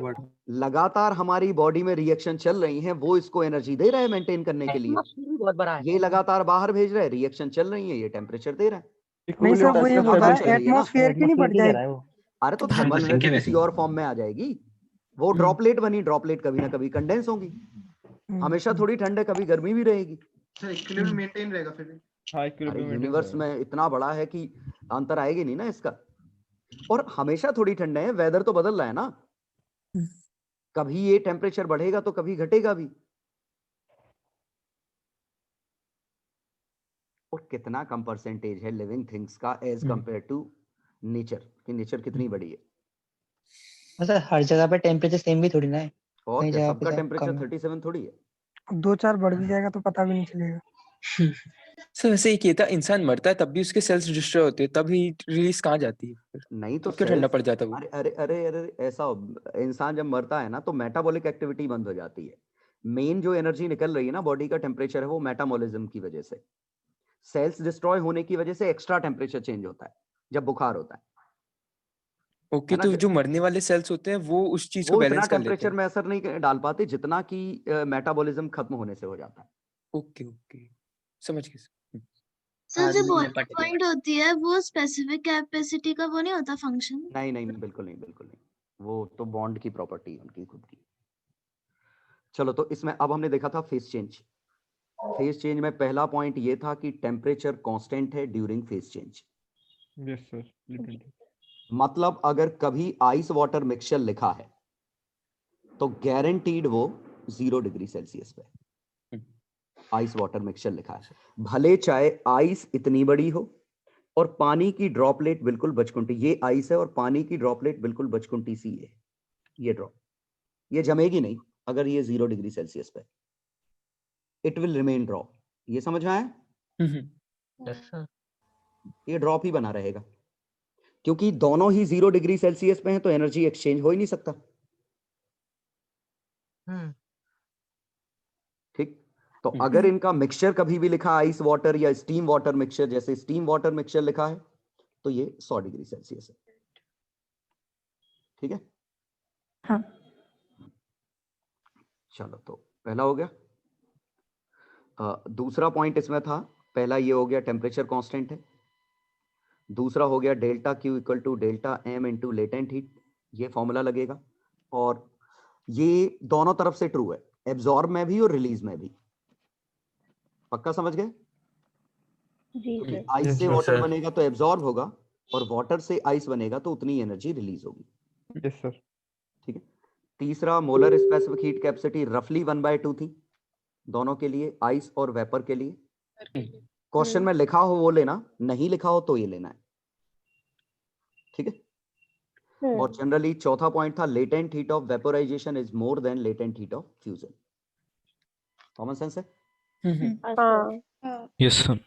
लगातार हमारी बॉडी में रिएक्शन चल रही है, वो इसको एनर्जी दे रहा है मेंटेन करने के लिए। बहुत बड़ा है। ये लगातार बाहर भेज रहा है, रिएक्शन चल रही है, ये टेम्परेचर दे रहा है। नहीं सर, वो ये बोल रहा है एटमॉस्फेयर की नहीं बढ़ जाएगी। अरे तो थर्मल एनर्जी किसी और फॉर्म में आ जाएगी, वो ड्रॉपलेट बनी, ड्रॉपलेट कभी ना कभी कंडेंस होगी, हमेशा थोड़ी ठंड है, कभी गर्मी भी रहेगी। सर इक्विलिब्रियम मेंटेन रहेगा फिर भी? अरे यूनिवर्स में इतना बड़ा है कि अंतर आएगी नहीं ना इसका, और हमेशा थोड़ी ठंड है, वेदर तो बदल रहा है ना, कभी ये टेम्परेचर बढ़ेगा तो कभी घटेगा भी। और कितना कम परसेंटेज है लिविंग थिंग्स का एज कंपेयर टू नेचर, कि नेचर कितनी बड़ी है। सर हर जगह पे टेम्परेचर सेम भी थोड़ी ना है, और कई क्या जगह सबका पे टेम्परेचर कम है। 37 थोड़ी है। 2-4 बढ़ भी जाएगा तो पता भी नहीं चलेगा। सर वैसे ये था, इंसान मरता है तब भी उसके सेल्स डिस्ट्रॉय होते हैं, तब हीट रिलीज कहाँ जाती है? नहीं तो क्यों ठंडा पड़ जाता है वो? अरे अरे अरे अरे ऐसा इंसान जब मरता है ना तो मेटाबॉलिक एक्टिविटी बंद हो जाती है। मेन जो एनर्जी निकल रही है ना बॉडी का टेम्परेचर है वो मेटाबॉलिज्म की वजह से, सेल्स डिस्ट्रॉय होने की वजह से एक्स्ट्रा टेम्परेचर चेंज होता है जब बुखार होता है। ओके, तो जो मरने वाले सेल्स होते हैं वो उस चीज को वो इतना बैलेंस कर लेते टेम्परेचर हैं। में असर नहीं डाल पाते जितना कि मेटाबॉलिज्म खत्म होने से हो जाता है। ओके ओके, समझ गए। सर जो बॉइलिंग पॉइंट होती है वो स्पेसिफिक कैपेसिटी का वो नहीं होता फंक्शन? नहीं नहीं बिल्कुल नहीं, बिल्कुल नहीं, वो तो बॉन्ड की प्रॉपर्टी है उनकी खुद की। चलो तो इसमें अब हमने देखा था फेज चेंज। फेज चेंज में पहला पॉइंट ये था कि टेम्परेचर कांस्टेंट है during phase change. Yes sir. मतलब अगर कभी आइस वाटर मिक्सचर लिखा है तो गारंटीड वो 0 डिग्री सेल्सियस पे आइस वाटर मिक्सचर लिखा है, भले चाहे आइस इतनी बड़ी हो और पानी की ड्रॉपलेट बिल्कुल बचकुंटी, ये आइस है और पानी की ड्रॉपलेट बिल्कुल बचकुंटी सी है, ये ड्रॉप ये जमेगी नहीं अगर ये 0 डिग्री सेल्सियस पे, इट विल रिमेन ड्रॉप। ये समझ में आया? ये ड्रॉप ही बना रहेगा क्योंकि दोनों ही 0 डिग्री सेल्सियस पे हैं तो एनर्जी एक्सचेंज हो ही नहीं सकता। ठीक, तो अगर इनका मिक्सचर कभी भी लिखा आइस वाटर या स्टीम वाटर मिक्सचर, जैसे स्टीम वाटर मिक्सचर लिखा है तो ये 100 डिग्री सेल्सियस है। ठीक है हाँ। चलो तो पहला हो गया। दूसरा पॉइंट इसमें था, पहला ये हो गया टेम्परेचर कांस्टेंट है, दूसरा हो गया delta Q equal to delta M into latent heat, ये फॉर्मूला लगेगा और ये दोनों तरफ से ट्रू है, एब्जॉर्ब में भी और रिलीज में भी। पक्का समझ गए? जी आइस से वाटर बनेगा तो एब्जॉर्ब होगा और वाटर से आइस बनेगा तो उतनी एनर्जी रिलीज होगी। Yes sir. ठीक है। तीसरा मोलर स्पेसिफिक हीट कैपेसिटी रफली 1/2 थी दोनों के लिए, आइस और वेपर के लिए। क्वेश्चन में लिखा हो वो लेना, नहीं लिखा हो तो ये लेना है। ठीक है। और जनरली चौथा पॉइंट था latent heat of vaporisation is more than latent heat of fusion. Common sense है? Yes sir.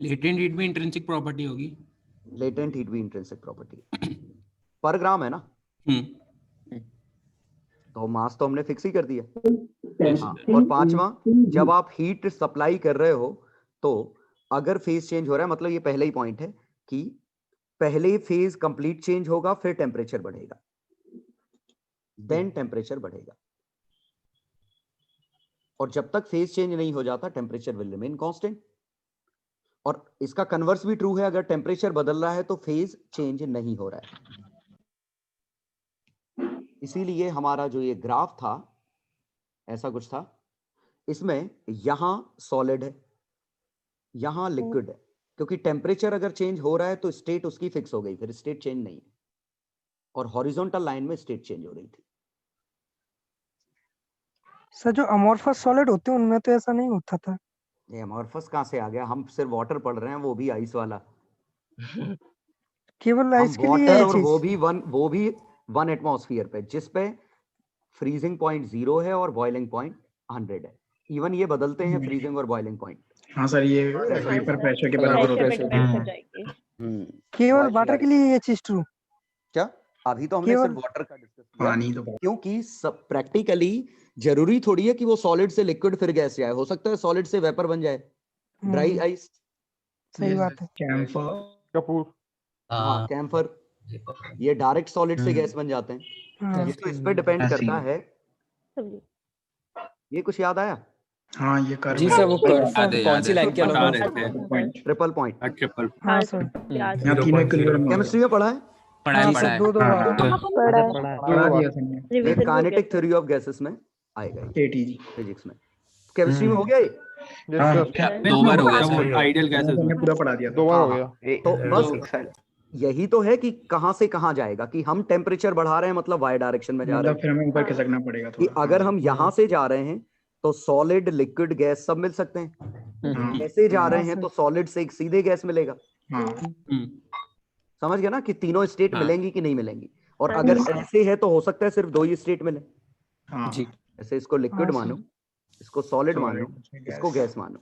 लेटेंट हीट भी इंट्रिंसिक प्रॉपर्टी होगी। लेटेंट हीट भी इंट्रिंसिक प्रॉपर्टी पर ग्राम है ना, तो मास तो हमने फिक्स ही कर दिया। हाँ, और पांचवा, जब आप हीट सप्लाई कर रहे हो तो अगर फेज चेंज हो रहा है, मतलब ये पहले ही पॉइंट है कि पहले फेज कंप्लीट चेंज होगा, फिर टेम्परेचर बढ़ेगा, देन टेम्परेचर बढ़ेगा, और जब तक फेज चेंज नहीं हो जाता टेम्परेचर विल रिमेन कांस्टेंट। और इसका कन्वर्स भी ट्रू है, अगर टेम्परेचर बदल रहा है तो फेज चेंज नहीं हो रहा है। इसीलिए हमारा जो ये ग्राफ था ऐसा कुछ था, इसमें यहां सॉलिड है, यहां लिक्विड है, क्योंकि टेम्परेचर अगर चेंज हो रहा है तो स्टेट उसकी फिक्स हो गई, फिर स्टेट चेंज नहीं है, और हॉरिजॉन्टल लाइन में स्टेट चेंज हो रही थी। सर जो अमोर्फस सॉलिड होते हैं उनमें तो ऐसा नहीं होता था। ये अमोर्फस कहां से आ गया? हम सिर्फ वाटर पढ़ रहे हैं, वो भी आइस वाला। केवल आइस के लिए वाटर, ये और चीज। वो भी 1 एटमॉस्फेयर पे, जिस पे फ्रीजिंग पॉइंट 0 है और बॉइलिंग पॉइंट 100 है। इवन ये बदलते हैं फ्रीजिंग और बॉइलिंग पॉइंट। हाँ सर, ये हाइपर प्रेशर के बराबर होता है। केवल वाटर के लिए ये चीज ट्रू? क्या अभी तो हमने सिर्फ वाटर का डिस्कस किया, पानी तो क्योंकि सब प्रैक्टिकली जरूरी थोड़ी है कि वो सॉलिड से लिक्विड फिर गैस जाए, हो सकता है सॉलिड से वेपर बन जाए, ड्राई आइस। सही बात है। कपूर, हाँ कैम्फर, ये डायरेक्ट सॉलिड से गैस बन जाते हैं। ये तो इस पे डिपेंड करता है। ये कुछ याद आया? हाँ, ये कर्व जी सर, वो कौन सी लाइन के अलावा? Triple point. ट्रिपल। हाँ सर, यहाँ तीनों क्लियर में केमिस्ट्री में पढ़ा है? पढ़ा ये काइनेटिक थ्योरी ऑफ गैसेस में आएगा, फिजिक्स में। केमिस्ट्री में हो गया ये? 2 बार हो गया। आइडियल गैसेस में पूरा पढ़ा दिया, 2 बार हो गया। तो बस यही तो है कि कहां से कहां जाएगा, कि हम टेम्परेचर बढ़ा रहे हैं मतलब वाई डायरेक्शन में जा रहे हैं, फिर हमें ऊपर खिसकना पड़ेगा कि अगर हम यहां से जा रहे हैं तो सॉलिड, लिक्विड, गैस सब मिल सकते हैं। ऐसे जा रहे हैं तो सॉलिड से एक सीधे गैस मिलेगा। समझ गया ना कि तीनों स्टेट मिलेंगी कि नहीं मिलेंगी। और अगर ऐसे है तो हो सकता है सिर्फ 2 ही स्टेट मिले। जी, ऐसे इसको लिक्विड मानो, इसको सॉलिड मानो, इसको गैस मानो,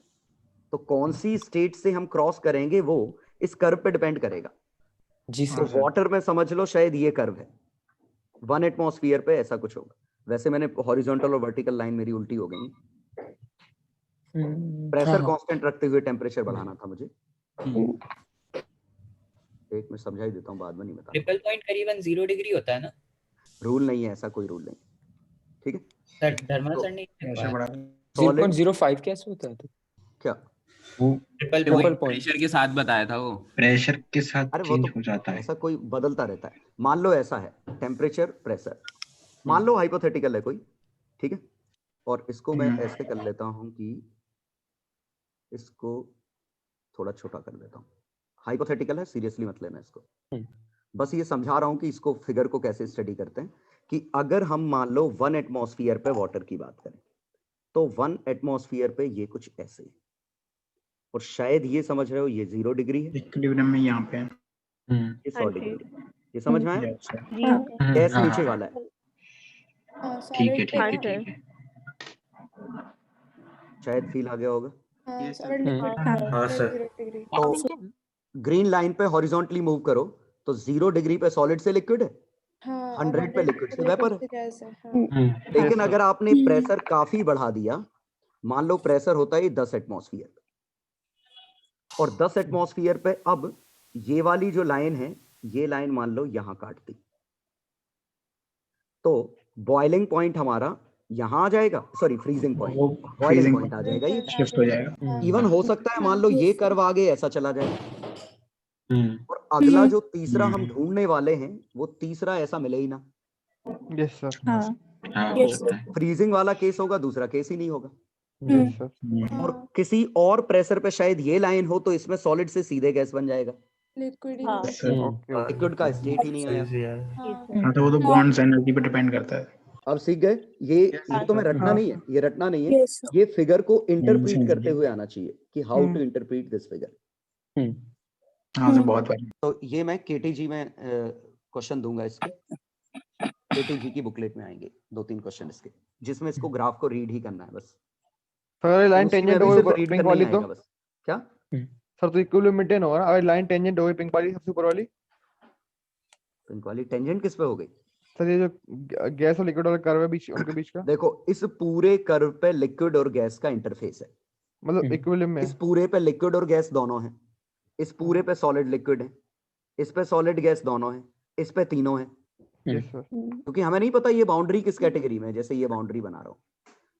तो कौन सी स्टेट से हम क्रॉस करेंगे वो इस कर्व पे डिपेंड करेगा। जी तो वाटर में समझ लो शायद ये कर्व है, 1 एटमॉस्फेयर पे ऐसा कुछ होगा। वैसे मैंने हॉरिजॉन्टल और वर्टिकल लाइन मेरी उल्टी हो गई। प्रेशर कांस्टेंट रखते हुए टेम्परेचर बढ़ाना था मुझे। एक मैं समझा ही देता हूँ, बाद में नहीं बता। ट्रिपल पॉइंट करीबन 0 डिग्री होता है ना? रूल नहीं है ऐसा, कोई रूल नहीं। ठीक है सर, धर्मा सर ने 0.05 कैसे होता है? क्या ट्रिपल पॉइंट प्रेशर के साथ बताया था, वो प्रेशर के साथ चेंज हो जाता है। ऐसा कोई बदलता रहता है। मान लो ऐसा है टेम्परेचर प्रेशर, मान लो हाइपोथेटिकल है कोई, ठीक है, और इसको मैं ऐसे कर लेता हूं कि इसको थोड़ा छोटा कर लेता हूं। हाइपोथेटिकल है, सीरियसली मत लेना इसको, बस ये समझा रहा हूं कि इसको फिगर को कैसे स्टडी करते हैं। कि अगर हम मान लो 1 एटमॉस्फेयर पे वाटर की बात करें तो 1 एटमॉस्फेयर पे ये कुछ ऐसे, और शायद ये समझ रहे हो ये 0 डिग्री है, इक्विलिब्रियम में यहाँ पे ये 100 डिग्री। ये समझ में आया? गैस नीचे वाला है। ठीक है, ठीक है। शायद फील आ गया होगा। हाँ सर। तो ग्रीन लाइन पे हॉरिजॉन्टली मूव करो तो 0 डिग्री पे सॉलिड से लिक्विड है, 100 पे लिक्विड से वेपर है। लेकिन अगर आपने प्रेशर काफी बढ़ा दिया, मान लो प्रेशर होता है 10 एटमॉस्फेयर, और 10 एटमॉस्फेयर पे अब ये वाली जो लाइन है, ये लाइन मान लो यहां काटती, तो बॉइलिंग पॉइंट हमारा यहां आ जाएगा, sorry freezing point, boiling point आ जाएगा, ये शिफ्ट हो जाएगा। इवन हो सकता है मान लो ये कर्व आगे ऐसा चला जाए, और अगला जो तीसरा हम ढूंढने वाले हैं वो तीसरा ऐसा मिले ही ना। Yes sir. फ्रीजिंग वाला केस होगा, दूसरा केस ही नहीं होगा। Yes sir. और किसी और प्रेशर पे शायद ये लाइन हो तो इसमें सॉलिड से सीधे गैस बन जाएगा, लिक्विड का स्टेट ही नहीं आया। हाँ, तो वो तो बॉन्ड्स एनर्जी पे डिपेंड करता है। अब सीख गए। ये तो मैं रटना नहीं है, ये रटना नहीं है, ये फिगर को इंटरप्रीट करते हुए आना चाहिए कि how to interpret this figure. हाँ, तो बहुत बढ़िया। तो ये मैं केटीजी में क्वेश्चन दूंगा इसके, एटीजी की बुकलेट में आएंगे 2-3 क्वेश्चन इसके, जिसमें इसको ग्राफ को रीड ही करना है बस। सर लाइन उसी में टेंजेंट भी हो सिर्फ गई रीड पिंक करने वाली ही तो आएगा बस। क्या सर तो इक्विलिब्रियम मेंटेन होगा ना, अगर लाइन टेंजेंट हो गई पिंक वाली सबसे ऊपर वाली, पिंक वाली टेंजेंट किस पे हो गई? सर ये जो गैस और लिक्विड वाला कर्व है बीच उनके बीच का, देखो इस पूरे कर्व पे लिक्विड और गैस का इंटरफेस है, मतलब इक्विलिब्रियम में इस पूरे पे लिक्विड और गैस दोनों हैं, इस पूरे पे सॉलिड लिक्विड है, इस पे सॉलिड गैस दोनों है, इस पे तीनों है। Yes sir. क्योंकि हमें नहीं पता ये बाउंड्री किस कैटेगरी में है, जैसे ये बाउंड्री बना रहा हूँ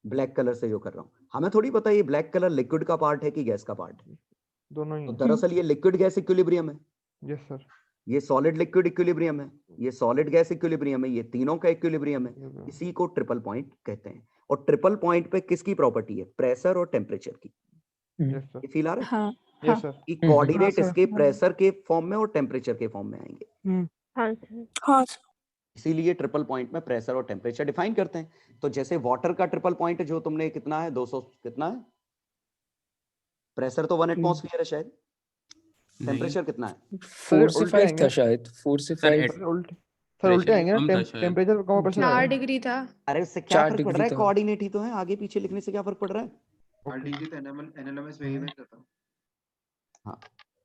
ब्लैक कलर से जो कर रहा हूँ, हमें थोड़ी पता ये ब्लैक कलर लिक्विड का पार्ट है कि गैस का पार्ट है। दोनों ही तो दरअसल ये लिक्विड गैस इक्विलिब्रियम है, यस सर। ये सॉलिड लिक्विड इक्विलिब्रियम है, ये सॉलिड गैस इक्विलिब्रियम है, ये तीनों का इक्विलिब्रियम है, इसी को ट्रिपल पॉइंट कहते हैं। और ट्रिपल पॉइंट पे किसकी प्रॉपर्टी है? प्रेशर और टेम्परेचर की। Yes sir. ये फील आ रहा है? हाँ यस सर। कि कोऑर्डिनेट हाँ, इसके सर। प्रेशर के फॉर्म में और टेम्परेचर के फॉर्म में आएंगे, हाँ सर। हाँ इसीलिए ट्रिपल पॉइंट में प्रेशर और टेम्परेचर डिफाइन करते हैं। तो जैसे वाटर का ट्रिपल पॉइंट जो तुमने कितना है 200 कितना है, प्रेशर तो 1 एटमॉस्फेयर है शायद, टेम्परेचर कितना है? 4 से उल्टे 5 आएंगे। था शायद, 4 से 5। सर उल्टे आएंगे ना, टेम्परेचर कम प्रेशर 4 आएगा। डिग्री था। अरे उससे क्या 4 फर्क पड़ डिग्री रहा है? था। कोऑर्डिनेट ही तो है, आगे पीछे लिखने से क्या फर्क पड़ रहा है? 4 डिग्री तो एनएलएमएस वेरिएबल करता हूं। हाँ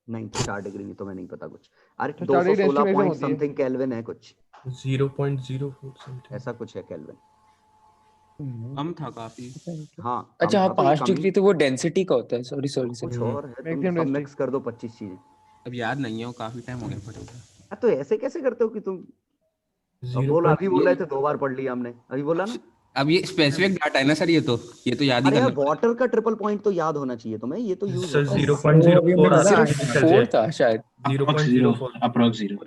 नहीं तो 4 डिग्री नहीं, तो मैं नहीं पता कुछ। अरे तो 4 डिग्री 216 estimation पॉइंट होती है। समथिंग केल्विन है कुछ, 0.04 समथिंग ऐसा कुछ है केल्विन। कम था काफी। हाँ अच्छा हाँ, कम था, तो ये 5 कम ही- डिग्री तो वो डेंसिटी का होता है। सॉरी सॉरी कुछ सॉरी। और है, तुम Maximum सब density। मिक्स कर दो 25 चीजें। अब याद नहीं है, वो काफी टाइम हो गया पढ़े हुए। तो ऐसे कैसे करते हो कि तुम अब बोला, अभी बोल रहे थे 2 बार पढ़ लिया हमने, अभी बोला ना। अब ये स्पेसिफिक डाटा है ना सर, ये तो याद ही अरे यार करना। वाटर का ट्रिपल पॉइंट तो याद होना चाहिए तुम्हें, ये तो यूज सर होता है। 0.04 आ रहा है सिर्फ 4 था शायद। 0.04 अप्रोक्स 0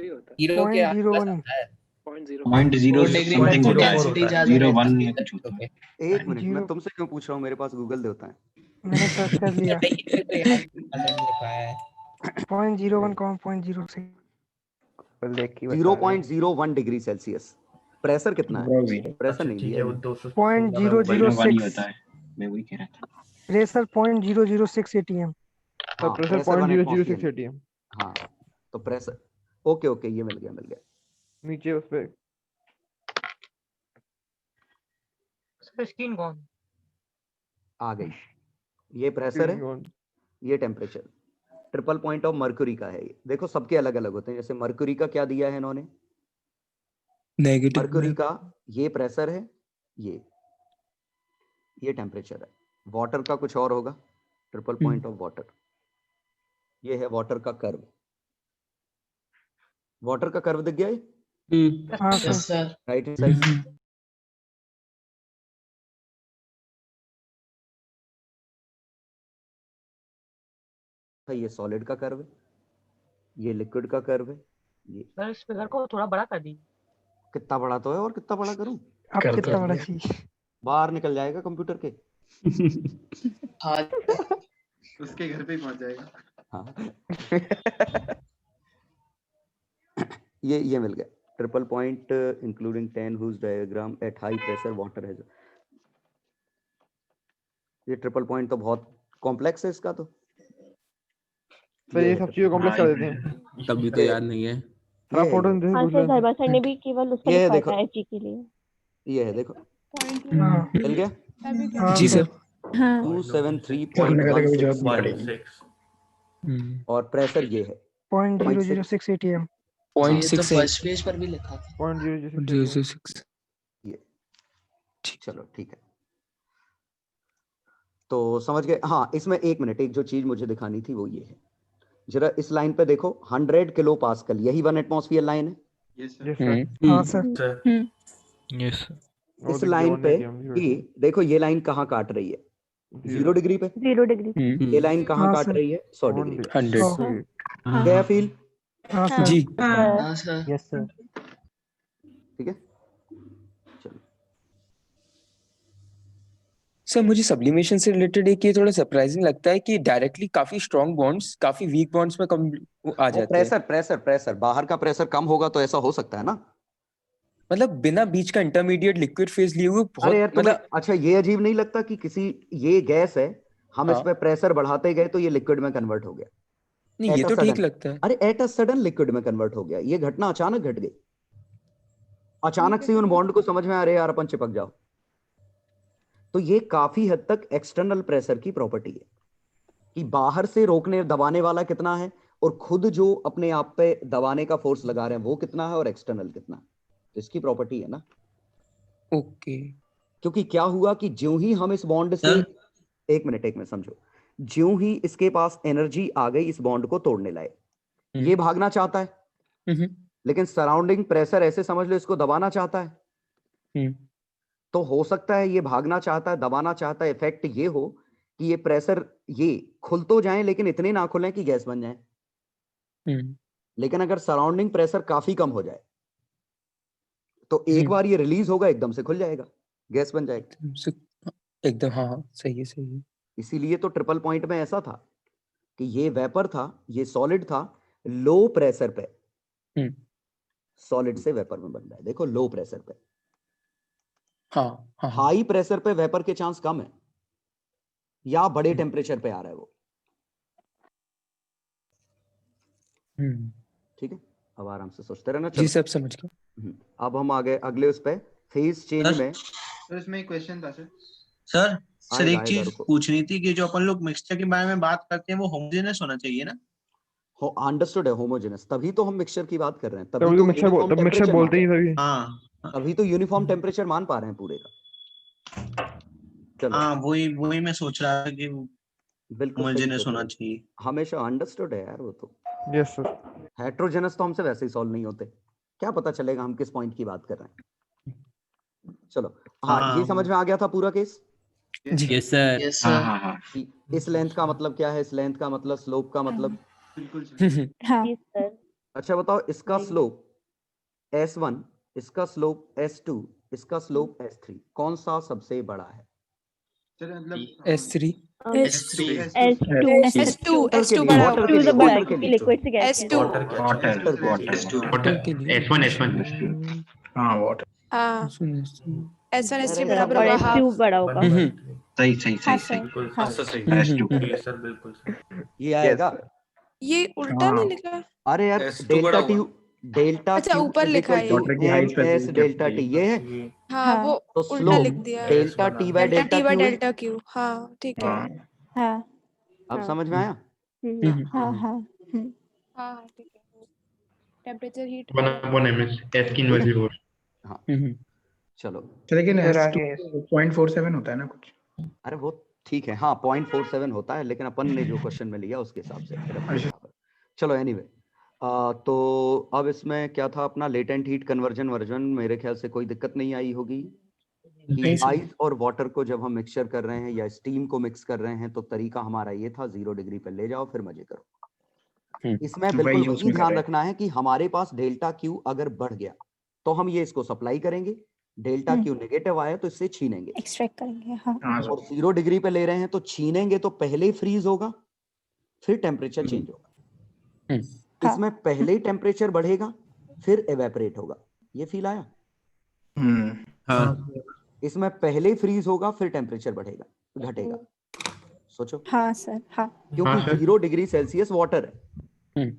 हीरो के आसपास 0.01 आता है। 0.0 डिग्री समथिंग में होता है, डेंसिटी ज्यादा 0.1 रहती में है। कुछ होता है। एक मिनट, मैं जीरो तुमसे क्यों पूछ रहा हूँ, मेरे पास गूगल देता है। मैंने सर्च कर लिया। ये तो याद लिखा है। 0.01 0.06 देख के 0.01 डिग्री सेल्सियस। प्रेशर कितना है? प्रेशर अच्छा नहीं ठीक दिया है, वो है। 200 1 ही 0.006 होता है, मैं वही कह रहा था। Pressure 0.006 atm। सर हाँ, प्रेशर pressure 1 0.006 atmosphere। atm। हाँ तो प्रेशर, ओके ओके, ये मिल गया। नीचे उस पे सर स्क्रीन कौन? आ गई। ये प्रेशर है, ये temperature. Triple point of mercury का है ये। देखो सबके अलग अलग होते हैं, जैसे मर्क्यूरी का क्या दिया है इन्होंने, नेगेटिव मर्क्यूरी का ये प्रेशर है, ये टेम्परेचर है। वाटर का कुछ और होगा, ट्रिपल पॉइंट ऑफ वाटर, ये है वाटर का कर्व। वाटर का कर्व दिख गया ये हाँ yes sir. Sir. Right hand side. ये सॉलिड का कर्व है, ये लिक्विड का कर्व है, ये सर इस फिगर को थोड़ा बड़ा कर दी। कितना बड़ा तो है, और कितना बड़ा करूं? अब कितना बड़ा चाहिए? बाहर निकल जाएगा कंप्यूटर के। हाँ उसके घर पे ही पहुंच जाएगा। हाँ ये मिल गया। Triple point including 10 whose diagram at high pressure water has। ये ट्रिपल पॉइंट तो बहुत कॉम्प्लेक्स है इसका तो। सर ये सब चीजें कॉम्प्लेक्स कर देते हैं। तभी तो याद नहीं है। सर फोटो दे हाँ सर, धर्मा सर ने भी केवल उसका ये लिखा देखो। था एचजी के लिए। ये है देखो, हाँ मिल गया। हाँ जी सर। हाँ 273.16 और प्रेशर ये है 0.006 atm। ये तो 0.68 फर्स्ट पेज पर भी लिखा था। 0.006 ये। चलो ठीक है, तो समझ गए। हाँ इसमें एक मिनट, एक जो चीज मुझे दिखानी थी वो ये है, जरा इस लाइन पे देखो, 100 किलो पास्कल, यही 1 एटमॉस्फेयर लाइन है। Yes sir. Yes sir. हाँ सर। यस इस लाइन पे भी देखो, ये लाइन कहाँ काट रही है? 0 डिग्री पे। 0 डिग्री। ये लाइन कहाँ हाँ काट सर। रही है? 100 डिग्री पे। 100 गया फील? हाँ सर। जी। हाँ सर। Yes sir. ठीक है, चलो। सर मुझे सब्लिमेशन से रिलेटेड एक ये थोड़ा सरप्राइजिंग लगता है कि डायरेक्टली काफी स्ट्रॉन्ग बॉन्ड्स काफी वीक बॉन्ड्स में कम आ जाते हैं। प्रेशर बाहर का प्रेशर कम होगा तो ऐसा हो सकता है ना। मतलब बिना बीच का इंटरमीडिएट लिक्विड फेज लिए हुए बहुत अरे यार तुम्हें मतलब अच्छा ये अजीब नहीं लगता कि किसी, ये गैस है, हम इस हाँ। पे प्रेशर बढ़ाते गए तो ये लिक्विड में कन्वर्ट हो गया। नहीं ये At a तो ठीक sudden। लगता है। अरे एट अ सडन लिक्विड में कन्वर्ट हो गया, ये घटना अचानक घट गई। अचानक से उन बॉन्ड को समझ में आ रहे यार अपन चिपक जाओ। तो ये काफी हद तक एक्सटर्नल प्रेशर की प्रॉपर्टी है कि बाहर से रोकने दबाने वाला कितना है और खुद जो अपने आप पे दबाने का फोर्स लगा रहे हैं वो कितना है और एक्सटर्नल कितना है। तो इसकी प्रॉपर्टी है ना। ओके। क्योंकि क्या हुआ कि ज्यों ही हम इस बॉन्ड से, एक मिनट समझो, ज्यों ही इसके पास एनर्जी आ गई इस बॉन्ड को तोड़ने लायक, ये भागना चाहता है, लेकिन सराउंडिंग प्रेशर ऐसे समझ लो इसको दबाना चाहता है। तो हो सकता है ये भागना चाहता है, दबाना चाहता है, इफेक्ट ये हो कि ये प्रेशर ये खुल तो जाए लेकिन इतने ना खुलें कि गैस बन जाए। लेकिन अगर सराउंडिंग प्रेशर काफी कम हो जाए तो एक बार ये रिलीज होगा, एकदम से खुल जाएगा, गैस बन जाएगा। एकदम, हाँ सही है सही है। इसीलिए तो ट्रिपल पॉइंट में ऐसा था कि ये वेपर था, ये सॉलिड था, लो प्रेशर पे सॉलिड से वेपर में बन रहा है। देखो लो प्रेशर पे, हाँ, हाई प्रेशर पे वेपर के चांस कम है या बड़े टेम्परेचर पे आ रहा है वो। ठीक है, अब आराम से सोचते रहना। जी सब समझ गया। अब हम आगे अगले उस पे फेज चेंज में। तो इसमें एक क्वेश्चन था सर एक चीज पूछनी थी कि जो अपन लोग मिक्सचर के बारे में बात करते हैं वो होमोजेनस होना चाहिए ना। अंडरस्टूड है, होमोजेनस, तभी तो हम मिक्सचर की बात कर रहे हैं, तभी तो मिक्सचर बोलते ही तभी। हाँ, अभी तो यूनिफॉर्म टेम्परेचर मान पा रहे हैं पूरे का। चलो, हाँ वही मैं सोच रहा था कि होमोजेनस होना चाहिए। हमेशा अंडरस्टूड है यार वो तो। Yes sir. हेट्रोजेनस तो हमसे वैसे ही सॉल्व नहीं होते, क्या पता चलेगा हम किस पॉइंट की बात कर रहे हैं। चलो हाँ, ये समझ में आ गया था पूरा केस। Yes sir. इस लेंथ का मतलब क्या है, इस लेंथ का मतलब स्लोप का मतलब। बिल्कुल हाँ। अच्छा बताओ, इसका स्लोप S1, इसका स्लोप S2, इसका स्लोप S3, कौन सा सबसे बड़ा है? चलो मतलब S3 S2 बड़ा होगा क्योंकि लिक्विड से गैस S2 S1 हाँ वाटर। हाँ S1 S3 बराबर और होगा S2 बड़ा होगा। सही सर बिल्कुल ये आएगा। ये उल्टा नहीं लिखा। अरे यार डेल्टा अच्छा, ऊपर लिखा है एस डेल्टा टी, ये है। हाँ वो तो उल्टा लिख दिया है। Delta T by delta delta Q. हाँ ठीक है। हाँ अब समझ में आया? हाँ ठीक है। टेम्परेचर हीट 1 ms S की इनवर्स भी हाँ चलो। लेकिन 0.47 होता है ना कुछ। अरे वो ठीक है, हाँ 0.47 होता है, लेकिन अपन ने जो क्वेश्चन में लिया उसके हिसाब से। चलो एनीवे, तो अब इसमें क्या था अपना लेटेंट हीट कन्वर्जन वर्जन, मेरे ख्याल से कोई दिक्कत नहीं आई होगी। आइस और वाटर को जब हम मिक्सचर कर रहे हैं या स्टीम को मिक्स कर रहे हैं तो तरीका हमारा ये था 0 डिग्री पर ले जाओ फिर मजे करो। इसमें बिल्कुल वही ध्यान रखना है कि हमारे पास डेल्टा क्यू अगर बढ़ गया तो हम ये इसको सप्लाई करेंगे, डेल्टा क्यू नेगेटिव आया तो इससे छीनेंगे, एक्सट्रैक्ट करेंगे। हाँ। और 0 डिग्री पे ले रहे हैं तो छीनेंगे तो पहले फ्रीज होगा फिर टेम्परेचर चेंज होगा। इसमें पहले टेम्परेचर बढ़ेगा फिर एवेपोरेट होगा, ये फील आया? इसमें पहले फ्रीज होगा फिर टेम्परेचर बढ़ेगा घटेगा। सोचो। हाँ सर। हाँ क्योंकि 0 डिग्री सेल्सियस वाटर है,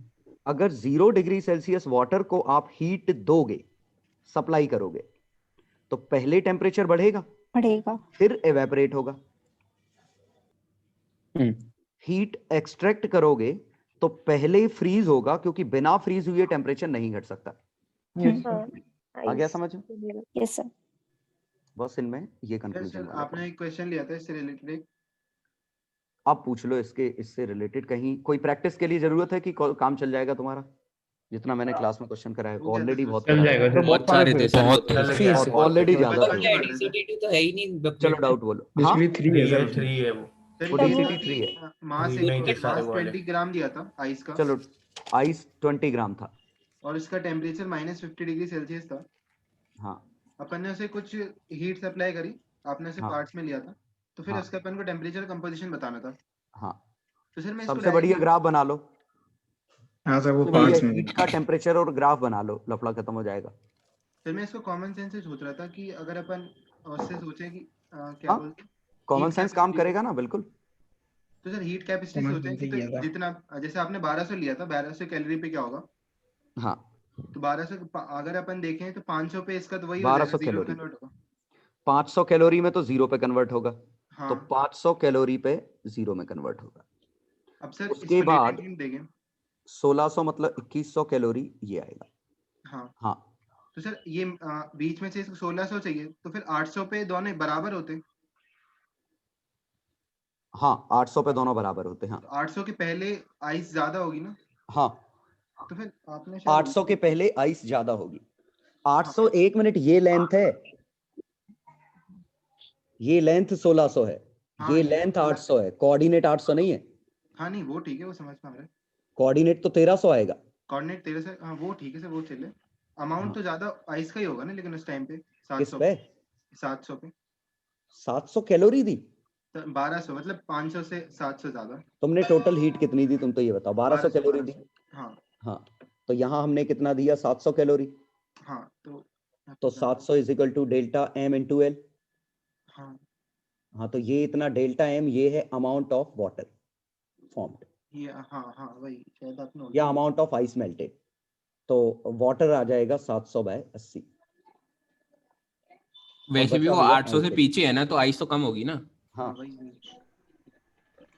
अगर 0 डिग्री सेल्सियस वाटर को आप हीट दोगे, सप्लाई करोगे, तो पहले टेम्परेचर बढ़ेगा फिर एवेपोरेट होगा। हीट एक्सट्रैक्ट करोगे तो पहले फ्रीज होगा, क्योंकि बिना फ्रीज हुए टेम्परेचर नहीं घट सकता। आ गया समझ में? Yes sir. बस इनमें ये कंक्लूजन। आपने एक क्वेश्चन लिया था इससे रिलेटेड, आप पूछ लो इससे रिलेटेड। कहीं कोई प्रैक्टिस के लिए जरूरत है कि काम चल जाएगा तुम्हारा? जितना मैंने क्लास में क्वेश्चन कराया ऑलरेडी बहुत चल जाएगा सर, बहुत सारे थे सर, बहुत ऑलरेडी ज्यादा थे। डेंसिटी तो है ही नहीं। चलो डाउट बोलो। हाँ 3 है वो, डेंसिटी 3 है। मास 20 ग्राम दिया था आइस का। चलो आइस 20 ग्राम था और इसका टेम्परेचर -50 डिग्री सेल्सियस था। हाँ, अपन ने उसे कुछ हीट सप्लाई करी, आपने उसे पार्ट्स में लिया था, तो फिर उसका अपन को टेम्परेचर कंपोजिशन बताना था। हाँ तो सर मैं सबसे बढ़िया ग्राफ बना लो। हाँ सर वो पार्ट्स में हीट का टेम्परेचर और ग्राफ बना लो, लफड़ा खत्म हो जाएगा। फिर मैं इसको कॉमन सेंस से सोच रहा था कि अगर अपन उससे सोचे कि क्या बोलते हैं, कॉमन सेंस काम करेगा ना बिल्कुल। तो सर हीट कैपेसिटी सोचें कि तो जितना, जैसे आपने 1200 लिया था, 1200 कैलोरी पे क्या होगा? हाँ तो 1200 अगर अपन देखें तो 500 पे इसका तो वही हो जाएगा 1200 जीरो कैलोरी। कन्वर्ट होगा। 500 कैलोरी में तो जीरो पे कन्वर्ट होगा, तो हाँ 500 कैलोरी पे जीरो में कन्वर्ट होगा। अब सर उसके इसको बाद लेटेंट हीट देंगे। 1600 मतलब 2100 कैलोरी ये आएगा। हाँ हाँ तो सर ये बीच में से इसको 1600 चाहिए, तो फिर 800 पे दोनों बराबर होते। हाँ 800 पे दोनों बराबर होते हैं। तो 800 के पहले आइस ज्यादा होगी ना, हाँ तो फिर आपने शायद 800 के पहले आइस ज्यादा होगी। 800 1 मिनट, ये लेंथ है, ये लेंथ 1600 है, हाँ ये लेंथ 800 है, कोऑर्डिनेट 800 नहीं है, हाँ नहीं वो ठीक है, वो समझ में आ रहा है। कोऑर्डिनेट तो 1300 आएगा। कोऑर्डिनेट 13 से, हाँ वो ठीक है सर, वो चले। अमाउंट हाँ। तो ज्यादा आइस का ही होगा ना, लेकिन उस टाइम पे किस 700 पे? 700 पे 700 कैलोरी दी 1200, मतलब 500 से 700 ज्यादा। तुमने। टोटल हीट कितनी दी तुम तो ये बताओ। 1200 कैलोरी दी। हाँ हाँ तो यहाँ हमने कितना दिया? 700 कैलोरी। हाँ तो 700 is equal to delta M into L. हाँ हाँ तो ये इतना डेल्टा एम, ये है अमाउंट ऑफ वाटर फॉर्म्ड ये हाँ हाँ वही शायद आपने या अमाउंट ऑफ आइस मेल्टेड। तो वाटर आ जाएगा 700/80। वैसे भी वो 800 से पीछे है ना, तो आइस तो कम होगी ना। हाँ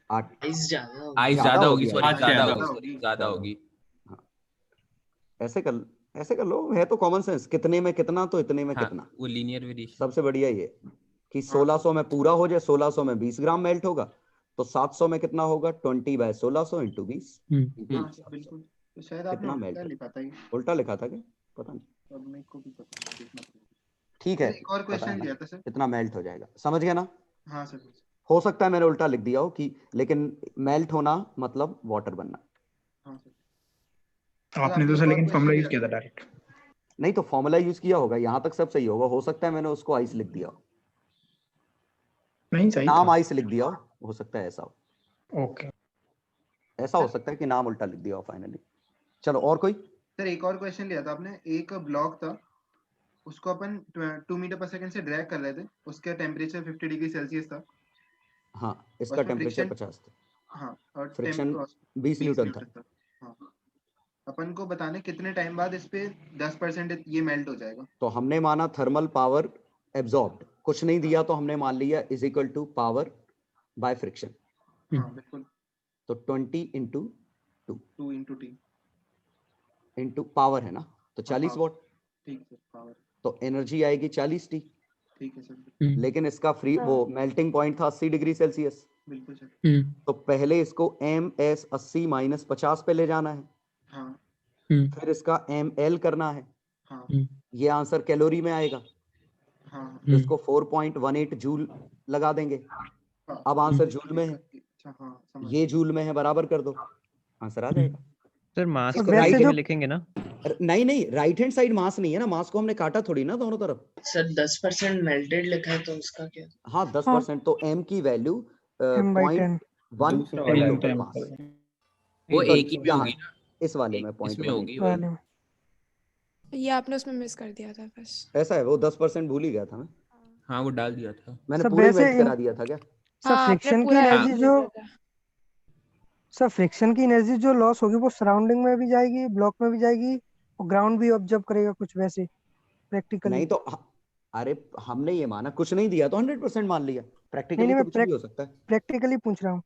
आइस ज्यादा आइस ज्यादा होगी, सॉरी हाँ, ज्यादा ज्यादा होगी, होगी। ज्यादा होगी। ऐसे कर लो, है तो कॉमन सेंस। कितने में कितना तो इतने में हाँ, कितना। वो लीनियर वेरिएशन। सबसे बढ़िया ये कि 1600 में पूरा हो जाए, 1600 में 20 ग्राम मेल्ट होगा, तो 700 में कितना होगा? 20/1600 इंटू 20। हाँ बिल्कुल, तो शायद आपने कितना मेल्ट उल्टा लिखा था ये। उल्टा लिखा था क्या? पता नहीं। अब मेरे को भी पता नहीं, देखना पड़ेगा। ठीक है, एक और पता है क्वेश्चन ना दिया था सर। कितना मेल्ट हो जाएगा, समझ गया ना? हाँ सर। हो सकता है मैंने उल्टा लिख दिया हो कि, लेकिन मेल्ट होना मतलब वाटर बनना। हाँ सर। आपने तो सर लेकिन फॉर्मूला यूज किया था डायरेक्ट। नहीं तो फॉर्मूला यूज किया होगा, यहाँ तक सब सही होगा। हो सकता है मैंने उसको आइस लिख दिया हो, नहीं सही नाम था। आइस लिख दिया हो सकता है ऐसा हो। ओके, ऐसा हो सकता है कि नाम उल्टा लिख दिया हो फाइनली। चलो और कोई? सर एक और क्वेश्चन लिया था आपने। एक ब्लॉक था, उसको अपन 2 मीटर पर सेकंड से ड्रैग कर रहे थे, उसका टेम्परेचर 50 डिग्री सेल्सियस था। हाँ इसका उसमें टेम्परेचर फ्रिक्शन 50 था। हाँ और फ्रिक्शन 20 न्यूटन था। हाँ अपन को बताने कितने टाइम बाद इस पे 10% ये मेल्ट हो जाएगा। तो हमने माना थर्मल पावर एब्जॉर्ब्ड, कुछ नहीं दिया तो हमने मान लिया is equal to power by friction. हाँ बिल्कुल। तो 20 into 2 into T into power है ना, तो 40 वॉट। ठीक है पावर, तो एनर्जी आएगी 40 टी। ठीक है सर। लेकिन इसका फ्री वो मेल्टिंग पॉइंट था 80 डिग्री सेल्सियस। बिल्कुल सर। तो पहले इसको MS 80 - 50 पे ले जाना है, हाँ फिर इसका ML करना है। हाँ ये आंसर कैलोरी में आएगा, हाँ तो इसको 4.18 जूल लगा देंगे। अब आंसर जूल में है, अच्छा हाँ समझ ये जूल में है, बराबर कर दो, आंसर आ जाएगा। सर मास इसको को right नीचे में hand- लिखेंगे ना? नहीं राइट हैंड साइड मास नहीं है ना, मास को हमने काटा थोड़ी ना दोनों तरफ। सर 10% मेल्टेड लिखा है, तो उसका क्या? हाँ 10%, तो M की वैल्यू M/10 0.1 किलोग्राम मास। वो तो एक ही में यहाँ होगी ना, इस वाले में इसमें 0.1 होगी वाले वही। में। ये आपने उसमें मिस कर दिया था बस। ऐसा है, वो 10% भूल ही गया था मैं। हाँ वो डाल दिया था मैंने सब पूरे वैसे मेल्ट करा दिया था क्या? सब हाँ, आपने फ्रिक्शन की पूरा एनर्जी ऐड जो कर दिया था। सब फ्रिक्शन की एनर्जी जो लॉस होगी वो सराउंडिंग में भी जाएगी, ब्लॉक में भी जाएगी, और ग्राउंड भी ऑब्जर्व करेगा कुछ वैसे प्रैक्टिकली। नहीं तो अरे हमने ये माना, कुछ नहीं दिया तो 100% मान लिया। प्रैक्टिकली नहीं तो मैं कुछ भी हो सकता है। प्रैक्टिकली पूछ रहा हूँ।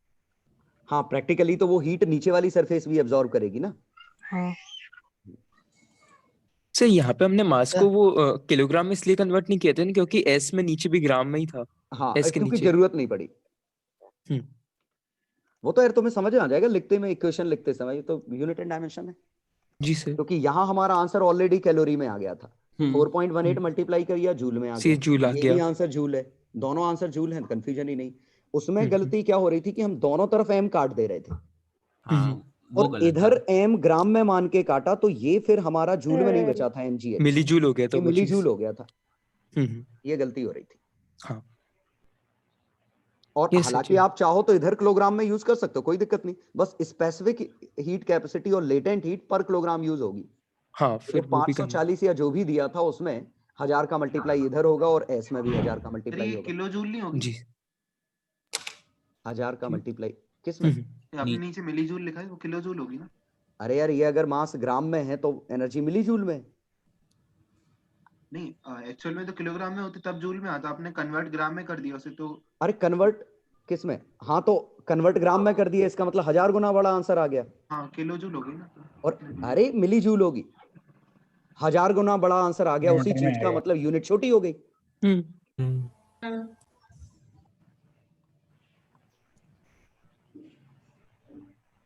हाँ प्रैक्टिकली तो वो हीट नीचे वाली सरफेस भी एब्जॉर्ब करेगी ना। हाँ सर यहाँ पे हमने मास को वो किलोग्राम में इसलिए कन्वर्ट नहीं किया था ना, क्योंकि S में नीचे भी ग्राम में ही था। हाँ S के क्योंकि नीचे। जरूरत नहीं पड़ी। वो तो यार तुम्हें समझ में आ जाएगा लिखते में, इक्वेशन लिखते समय। ये तो यूनिट एंड डायमेंशन है। जी सर। क्योंकि यहाँ हमारा आंसर ऑलरेडी कैलोरी में आ गया था। 4.18 मल्टीप्लाई करिए जूल में आ सी गया। जूल आ ये गया। भी आंसर जूल है, दोनों आंसर जूल है, कंफ्यूजन ही नहीं। उसमें गलती क्या हो रही थी कि हम दोनों तरफ M काट दे रहे थे। हाँ वो और गलत इधर था। M ग्राम में मान के काटा, तो ये फिर हमारा जूल में नहीं बचा था MGH, मिली जूल हो गया था ये वो मिली चीज। जूल हो गया था। ये गलती हो रही थी। हाँ और हालांकि आप चाहो तो इधर किलोग्राम में यूज कर सकते हो, कोई दिक्कत नहीं। बस स्पेसिफिक हीट कैपेसिटी और लेटेंट हीट पर किलोग्राम यूज होगी। हाँ फिर तो 540 या जो भी दिया था उसमें 1000 का मल्टीप्लाई इधर होगा, और S में भी 1000 का मल्टीप्लाई होगा। किलो जूल नहीं होगी? जी 1000 का मल्टीप्लाई किस में? आपने नीचे मिली जूल लिखा है, वो किलो जूल होगी ना? अरे यार, ये अगर मास ग्राम में है तो एनर्जी मिली जूल में। नहीं, एक्चुअल में तो किलोग्राम में होती तब जूल में आता, आपने कन्वर्ट ग्राम में कर दिया उसे तो। अरे कन्वर्ट किस में? हाँ तो कन्वर्ट ग्राम में कर दिया, इसका मतलब 1000 गुना बड़ा आंसर आ गया। हाँ, किलो जूल होगी ना। और अरे मिली जूल होगी, 1000 गुना बड़ा आंसर आ गया उसी चीज का, मतलब यूनिट छोटी हो गई।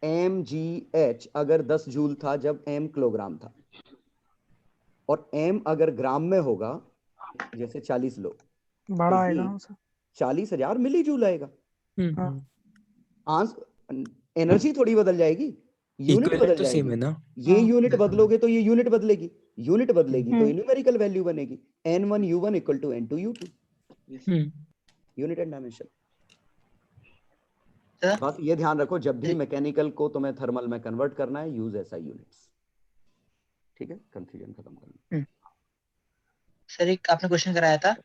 mgh अगर 10 जूल था जब m किलोग्राम था, और m अगर ग्राम में होगा, जैसे 40 लो, बड़ा तो आएगा ये आंसर। 40,000 मिली जूल आएगा। एनर्जी थोड़ी बदल जाएगी, यूनिट इक्विवेलेंट बदल तो सेम है जाएगी। ना। ये यूनिट बदलोगे तो ये यूनिट बदलेगी, यूनिट बदलेगी तो न्यूमेरिकल वैल्यू बनेगी। n1 u1 equal to n2 u2, unit and dimension. बस ये ध्यान रखो, जब भी मैकेनिकल को तुम्हें थर्मल में कन्वर्ट करना है, यूज ऐसा यूनिट्स। ठीक है, कंफ्यूजन खत्म करना। सर एक आपने क्वेश्चन कराया था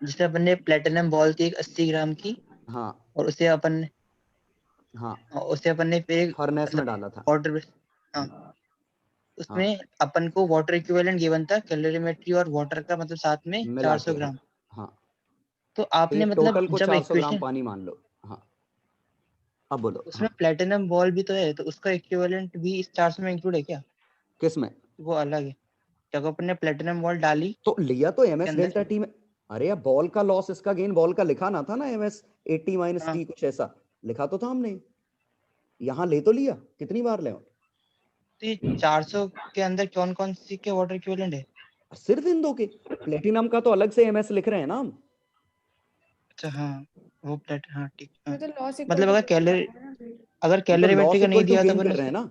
जिसमें अपन ने प्लेटिनम बॉल थी 80 ग्राम की। हाँ। और उसे अपन ने फिर फर्नेस में डाला था। वाटर, हाँ, उसमें अपन को वाटर इक्विवेलेंट गिवन था, कैलोरीमेट्री और वाटर का मतलब साथ में 400 ग्राम। हाँ, तो आपने मतलब टोटल को जब 400 ग्राम इक्वेशन, पानी मान लो। हाँ, अब बोलो। उसमें प्लेटिनम बॉल भी तो है, तो उसका इक्विवेलेंट भी इस 400 में इंक्लूड है क्या? किसमें? वो अलग है। जब अपन ने प्लेटिनम बॉल डाली तो लिया तो ms डेल्टा t में। अरे यार, बॉल का लॉस, इसका गेन बॉल का लिखा ना था ना, ms 80 माइनस t कुछ ऐसा लिखा तो था हमने। यहाँ ले तो लिया, कितनी बार ले? तो ये 400 के अंदर कौन कौन सी के वाटर इक्विवेलेंट है? सिर्फ इन दो के। प्लेटिनम का तो अलग से ms लिख रहे हैं ना हम। अच्छा हाँ, वो प्लेट, हाँ ठीक है। तो लॉस मतलब अगर कैलोरीमेट्री का नहीं दिया तो कर रहे हैं ना,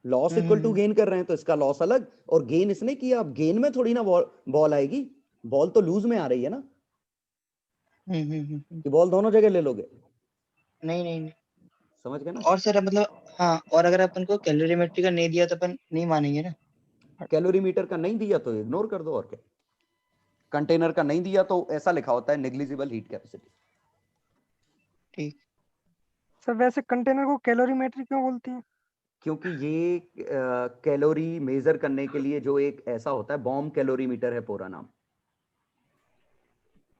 लॉस इक्वल टू गेन कर रहे हैं, तो इसका लॉस अलग और गेन इसने किया। अब गेन में थोड़ी ना बॉल आएगी, बॉल तो लूज में आ रही है ना। कि बॉल दोनों जगह ले लोगे? नहीं समझ गए ना। और सर मतलब हाँ, और अगर अपन को कैलोरीमेट्री का नहीं दिया तो अपन नहीं मानेंगे ना। कैलोरीमीटर का नहीं दिया तो इग्नोर कर दो, और क्या। कंटेनर का नहीं दिया तो ऐसा लिखा होता है नेग्लिजिबल हीट कैपेसिटी। ठीक। सर वैसे कंटेनर को कैलोरीमेट्री क्यों बोलते हैं? क्योंकि ये कैलोरी मेजर करने के लिए जो एक ऐसा होता है, बॉम्ब कैलोरीमीटर है पूरा नाम।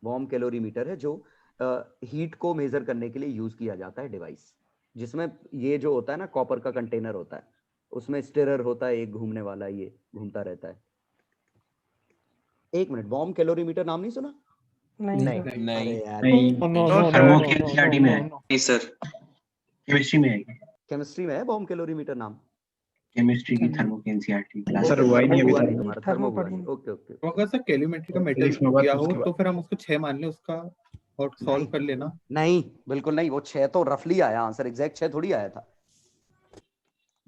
बॉम्ब कैलोरीमीटर है जो हीट को मेजर करने के लिए यूज किया जाता है डिवाइस, जिसमें ये जो होता है ना, कॉपर का कंटेनर होता है, उसमें स्टिरर होता है एक घूमने वाला, ये घूमता रहता है। एक मिनट, बॉम्ब कैलोरीमीटर नाम नहीं सुना? नहीं अरे यार, थर्मो की एनसीईआरटी में है। नहीं सर, केमिस्ट्री में है। केमिस्ट्री में है बॉम्ब कैलोरीमीटर नाम। केमिस्ट्री की थर्मो की एनसीईआरटी क्लास। सर वो ही नहीं अभी तक थर्मो पढ़ी। ओके तो अगर सर कैलोरीमेट्री का मेटल दिया हो तो फिर हम उसको 6 मान लें उसका और सॉल्व कर लेना। नहीं, बिल्कुल नहीं। वो 6 तो रफली आया आंसर, एग्जैक्ट 6 थोड़ी आया था।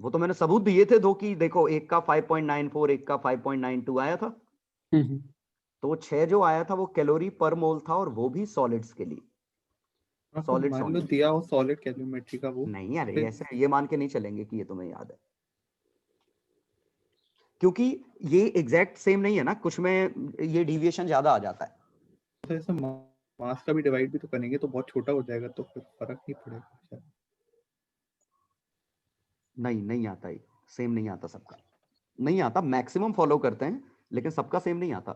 वो तो मैंने सबूत दिए थे दो की, देखो एक का 5.94, एक का 5.92 आया था। तो 6 जो आया था वो कैलोरी पर मोल था, और वो भी सॉलिड्स के लिए। सॉलिड मान लो दिया हो सॉलिड कैलोरीमेट्री का वो नहीं यार, ऐसे ये मान के नहीं चलेंगे कि ये तुम्हें याद है, क्योंकि ये एग्जैक्ट सेम नहीं है ना, कुछ में ये डेविएशन ज्यादा आ जाता है। तो ऐसे मास का भी डिवाइड भी तो करेंगे तो बहुत छोटा हो जाएगा, तो फिर फर्क नहीं पड़ेगा। नहीं आता, ये सेम नहीं आता, सबका नहीं आता। मैक्सिमम फॉलो करते हैं लेकिन सबका सेम नहीं आता।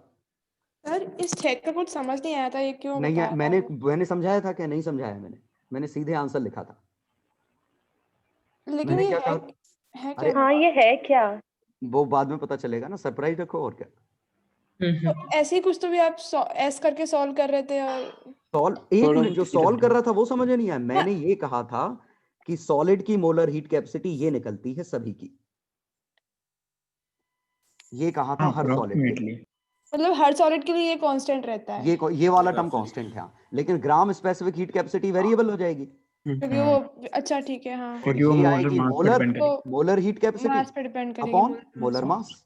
सर इस चेक का कुछ समझ नहीं आया था, ये क्यों नहीं बताया? मैंने समझाया था क्या? नहीं समझाया मैंने सीधे आंसर लिखा था। लेकिन मैंने ये क्या कहा? है अरे क्या? हाँ ये है क्या? वो बाद में पता चलेगा ना, सरप्राइज रखो और क्या। तो ऐसे ही कुछ तो भी आप एस करके सॉल्व कर रहे थे, और सॉल्व एक मिनट, जो सॉल्व कर रहा था वो समझ नहीं आया। मैंने ये कहा था कि सॉलिड की मोलर हीट कैपेसिटी ये निकलती है सभी की, ये कहा था हर सॉलिड के लिए। मतलब हर सॉलिड के लिए ये कांस्टेंट रहता है? ये वाला टर्म कांस्टेंट है, लेकिन ग्राम स्पेसिफिक हीट कैपेसिटी वेरिएबल हो जाएगी। क्योंकि वो, अच्छा ठीक है, हाँ, क्योंकि वो आएगी मोलर हीट कैपेसिटी मास पे डिपेंड करेगी, अपॉन मोलर मास।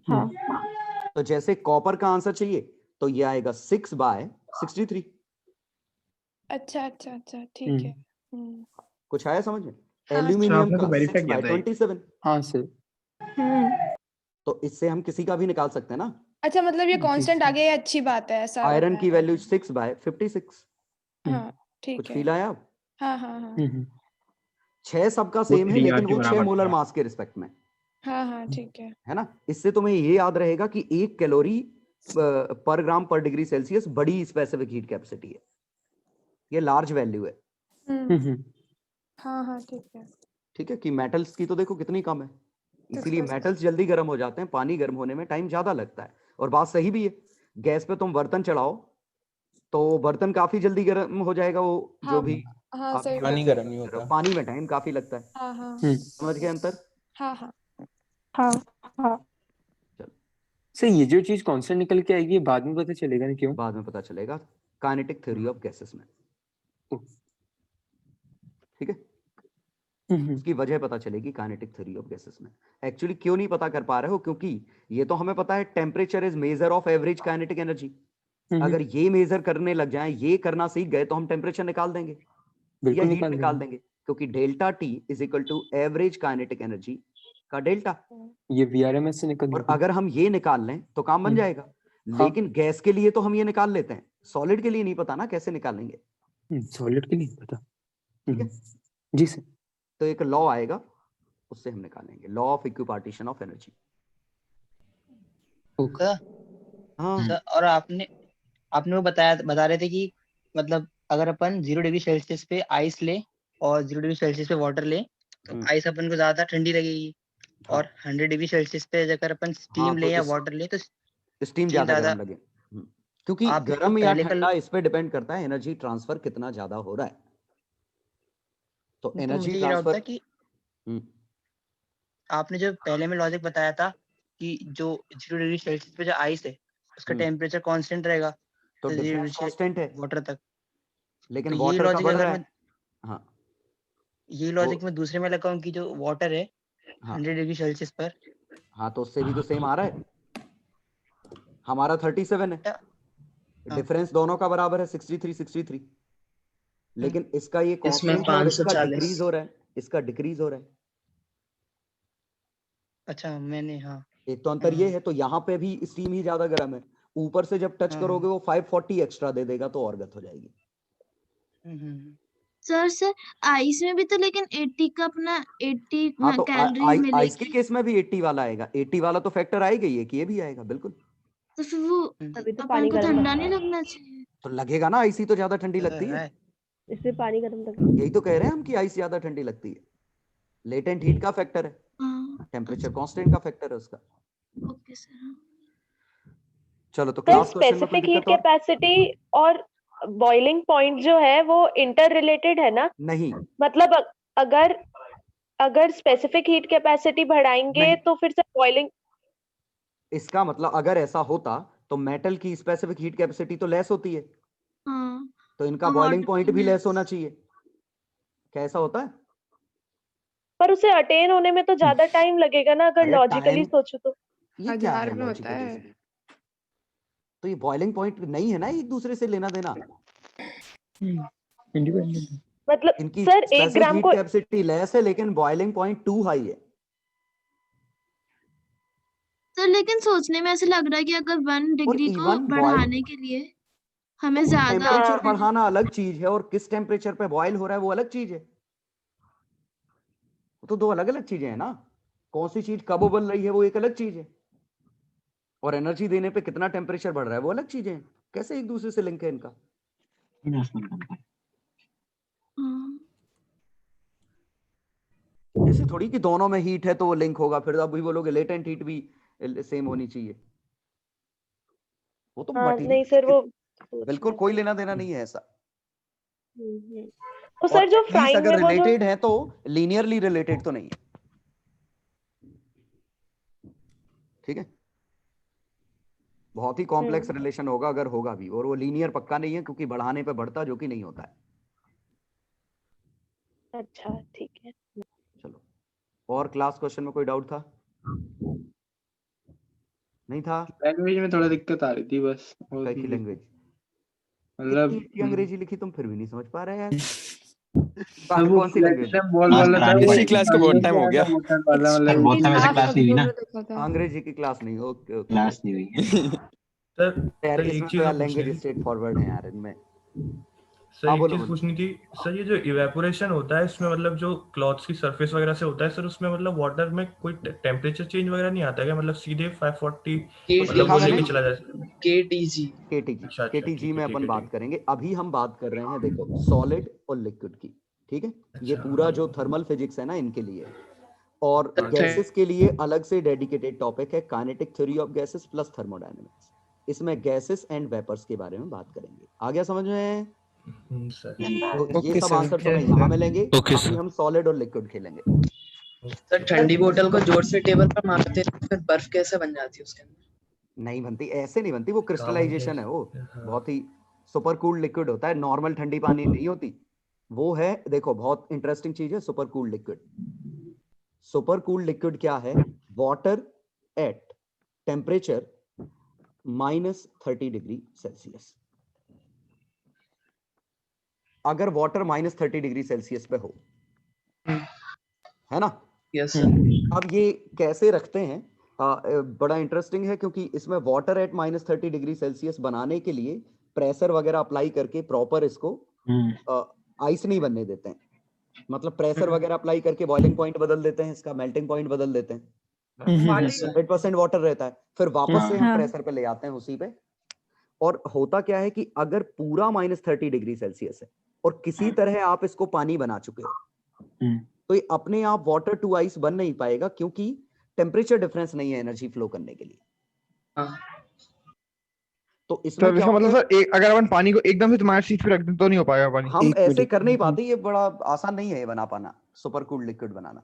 हाँ। तो जैसे कॉपर का आंसर चाहिए तो ये आएगा 6/63। अच्छा ठीक है। कुछ आया समझ में? हाँ, एल्यूमिनियम का 6/27। हाँ सर। तो इससे हम किसी का भी निकाल सकते हैं ना। अच्छा, मतलब ये कांस्टेंट आ गया, ये अच्छी बात है, ऐसा आयरन की वैल्यू 6/56। हाँ ठीक कुछ है। फील आया? हाँ 6 सबका सेम है, लेकिन वो 6 मोलर मास के रिस्पेक्ट में। हाँ ठीक है ना। इससे तुम्हें ये याद रहेगा कि 1 कैलोरी पर ग्राम पर डिग्री सेल्सियस बड़ी स्पेसिफिक हीट कैपेसिटी है, ये लार्ज वैल्यू है। हाँ ठीक है। ठीक है, कि मेटल्स की तो देखो कितनी कम है, इसीलिए मेटल्स जल्दी गर्म हो जाते हैं, पानी गर्म होने में टाइम ज्यादा लगता है। और बात सही भी है, गैस पे तुम बर्तन चढ़ाओ तो बर्तन काफी जल्दी गर्म हो जाएगा, वो जो भी हाँ सही पानी बात गर्म नहीं है। होता। पानी में टाइम काफी लगता है। हाँ समझ गए अंतर? हाँ सर ये जो चीज कांस्टेंट निकल के आएगी, ये बाद में पता चलेगा ना क्यों? बाद में पता चलेगा, काइनेटिक थ्योरी ऑफ गैसेस में। ठीक है, उसकी वजह पता चलेगी काइनेटिक थ्योरी ऑफ गैसेस में। एक्चुअली क्यों नहीं पता कर पा रहे हो, क्योंकि ये तो हमें पता है temperature is measure of average kinetic energy. अगर ये मेजर करने लग जाएं, ये करना सीख गए तो हम टेम्परेचर निकाल देंगे या हीट निकाल देंगे, क्योंकि delta T is equal to average kinetic energy का डेल्टा। ये वीआरएमएस से निकल और अगर हम ये निकाल लें तो काम बन जाएगा। लेकिन गैस के लिए तो हम ये निकाल लेते हैं, सॉलिड के लिए नहीं पता ना कैसे निकालेंगे। सॉलिड के लिए पता। ठीक है जी सर। तो एक लॉ आएगा, उससे हम निकालेंगे, law of equipartition of energy. हाँ और आपने वो बता रहे थे कि मतलब अगर अपन 0 डिग्री सेल्सियस पे आइस ले और 0 डिग्री सेल्सियस पे वाटर ले तो आइस अपन को ज्यादा ठंडी लगेगी, और 100 डिग्री सेल्सियस पे अगर अपन स्टीम ले या वाटर ले तो स्टीम ज्यादा गर्म लगे, क्योंकि गर्म या ठंडा इस पे डिपेंड करता है एनर्जी ट्रांसफर कितना ज्यादा हो रहा है। तो एनर्जी ट्रांसफर कि आपने जो पहले में लॉजिक बताया था कि जो 0 डिग्री सेल्सियस पे जो आइस है उसका टेम्परेचर कांस्टेंट रहेगा, तो डिफरेंस कांस्टेंट है वाटर तक। लेकिन तो वाटर का बढ़ रहा है। हाँ, ये लॉजिक में दूसरे में लगाऊं कि जो वाटर है 100 डिग्री सेल्सियस पर, हाँ तो उससे भी तो सेम आ रहा है, हमारा 37 है, डिफरेंस दोनों का बराबर है 63, लेकिन इसका ये कांस्टेंट है और इसका डिक्रीज हो रहा है, इसका डिक्रीज हो रहा है। अच्छा मैंने एक तो अंतर ये है, तो यहाँ पे भी स्टीम ही ज्यादा गर्म है, ऊपर से जब टच करोगे वो 540 एक्स्ट्रा दे देगा तो और गत हो जाएगी। सर आइस में भी तो लेकिन 80 का अपना 80 हाँ, तो कैलोरीज मिलेगी। आइस के केस में भी 80 वाला आएगा, 80 वाला तो फैक्टर आएगा ही है कि ये भी आएगा बिल्कुल। तो फिर वो अभी तो अपन पानी को गर्म ठंडा लगता नहीं है, लगना चाहिए। तो लगेगा ना, आइस ही तो ज्यादा ठंडी लगती है, इससे पानी गर्म लगता है। यही तो कह रहे हैं हम कि आइस ज्यादा ठंडी लगती है, लेटेंट हीट का फैक्टर है, टेम्परेचर कांस्टेंट का फैक्टर है उसका। Okay sir. चलो तो क्लास क्वेश्चन में कोई स्पेसिफिक हीट दिक्कत और? कैपेसिटी और बॉइलिंग पॉइंट जो है वो इंटर रिलेटेड है ना? नहीं, मतलब अगर स्पेसिफिक हीट कैपेसिटी बढ़ाएंगे तो फिर से बॉइलिंग, इसका मतलब अगर ऐसा होता तो मेटल की स्पेसिफिक हीट कैपेसिटी तो लेस होती है, तो इनका बॉइलिंग पॉइंट भी लेस होना चाहिए। क्या ऐसा होता है? पर उसे अटेन होने में तो ज्यादा टाइम लगेगा ना अगर लॉजिकली सोचो तो। ये क्या है लॉजिकली? तो ये बॉइलिंग पॉइंट नहीं है ना एक दूसरे से लेना देना, मतलब इनकी सर 1 ग्राम को कैपेसिटी लेस है लेकिन बॉइलिंग पॉइंट 2 हाई है। तो लेकिन सोचने में ऐसे लग रहा है कि अगर 1 डिग्री को बढ़ाने के लिए हमें ज्यादा टेम्परेचर बढ़ाना अलग चीज है और किस टेम्परेचर पे बॉयल हो रहा है वो अलग चीज है, तो दो अलग अलग चीजें हैं ना। कौन सी चीज कब उबल रही है वो एक अलग चीज है, और एनर्जी देने पे कितना टेम्परेचर बढ़ रहा है वो अलग चीजें हैं। कैसे एक दूसरे से लिंक है इनका? ऐसे थोड़ी कि दोनों में हीट है तो वो लिंक होगा, फिर आप भी बोलोगे लेटेंट हीट भी सेम होनी चाहिए, वो तो नहीं सर वो बिल्कुल कोई लेना देना नहीं है ऐसा। तो सर जो फ्राइंग अगर में वो रिलेटेड है तो लीनियरली रिलेटेड तो नहीं है। ठीक है, बहुत ही कॉम्प्लेक्स रिलेशन होगा अगर होगा भी, और वो लीनियर पक्का नहीं है क्योंकि बढ़ाने पे बढ़ता जो कि नहीं होता है। अच्छा ठीक है, चलो और क्लास क्वेश्चन में कोई डाउट था? नहीं था? लैंग्वेज में थोड़ा दिक्कत आ रही थी बस। कैसी लैंग्वेज? मतलब अंग्रेजी लिखी तुम फिर भी नहीं समझ पा रहे यार। वो कौन सी लैंग्वेज? अंग्रेजी क्लास का बहुत टाइम हो गया। बहुत टाइम से क्लास नहीं हुई ना। अंग्रेजी की क्लास नहीं, ओके ओके क्लास नहीं हुई यार, इसमें तो यार लैंग्वेज स्ट्रेट फॉरवर्ड है यार इनमें। सर हाँ एक बोलो चीज बोलो। पूछनी थी सर, ये जो इवेपोरेशन होता है इसमें मतलब जो क्लॉथ्स की सरफेस वगैरह से होता है सर, उसमें मतलब वाटर में कोई टेम्परेचर चेंज वगैरह नहीं आता है क्या? मतलब सीधे 540 मतलब वो लेके चला जाए? केटीजी अच्छा ठीक केटीजी में है अपन ठीक बात करेंगे। अभी हम बात कर रहे हैं देखो सॉलिड और लिक्विड की, ठीक है। ये पूरा जो थर्मल फिजिक्स है ना इनके लिए, और गैसेस के लिए अलग से डेडिकेटेड टॉपिक है, kinetic theory of gases plus thermodynamics. इसमें गैसेस एंड वेपर्स के बारे में बात करेंगे। आ गया समझ में? तो ये सब आंसर तुम्हें यहाँ मिलेंगे। अभी हम सॉलिड और लिक्विड खेलेंगे। सर ठंडी बोतल को जोर से टेबल पर मारते हैं फिर बर्फ कैसे बन जाती है उसके अंदर? नहीं बनती, ऐसे नहीं बनती, वो क्रिस्टलाइजेशन है, वो बहुत ही सुपर कूल्ड लिक्विड होता है, नॉर्मल ठंडी पानी नहीं होती वो है। देखो बहुत इंटरेस्टिंग चीज है super cooled liquid. Super cooled liquid क्या है? Water at temperature -30 degree Celsius. अगर वाटर -30 डिग्री सेल्सियस पे हो, है ना? Yes sir. अब ये कैसे रखते हैं? बड़ा इंटरेस्टिंग है, क्योंकि इसमें वाटर एट -30 डिग्री सेल्सियस बनाने के लिए प्रेशर वगैरह अप्लाई करके प्रॉपर इसको आइस नहीं बनने देते हैं। मतलब प्रेशर वगैरह अप्लाई करके बॉइलिंग पॉइंट बदल देते हैं, इसका मेल्टिंग पॉइंट बदल देते हैं। 100% वाटर रहता है, फिर वापस से हम प्रेशर पे ले आते हैं उसी पे। और होता क्या है कि अगर पूरा -30 डिग्री सेल्सियस है और किसी तरह आप इसको पानी बना चुके हो, तो ये अपने आप वाटर टू आइस बन नहीं पाएगा, क्योंकि टेम्परेचर डिफरेंस नहीं है एनर्जी फ्लो करने के लिए। तो इसमें सर क्या इसका होता मतलब है? सर अगर अपन पानी को एकदम से तुम्हारे शीट पे रख दें तो नहीं हो पाएगा पानी? हम ऐसे कर नहीं पाते, ये बड़ा आसान नहीं है ये बना पाना, सुपर कूल्ड लिक्विड बनाना।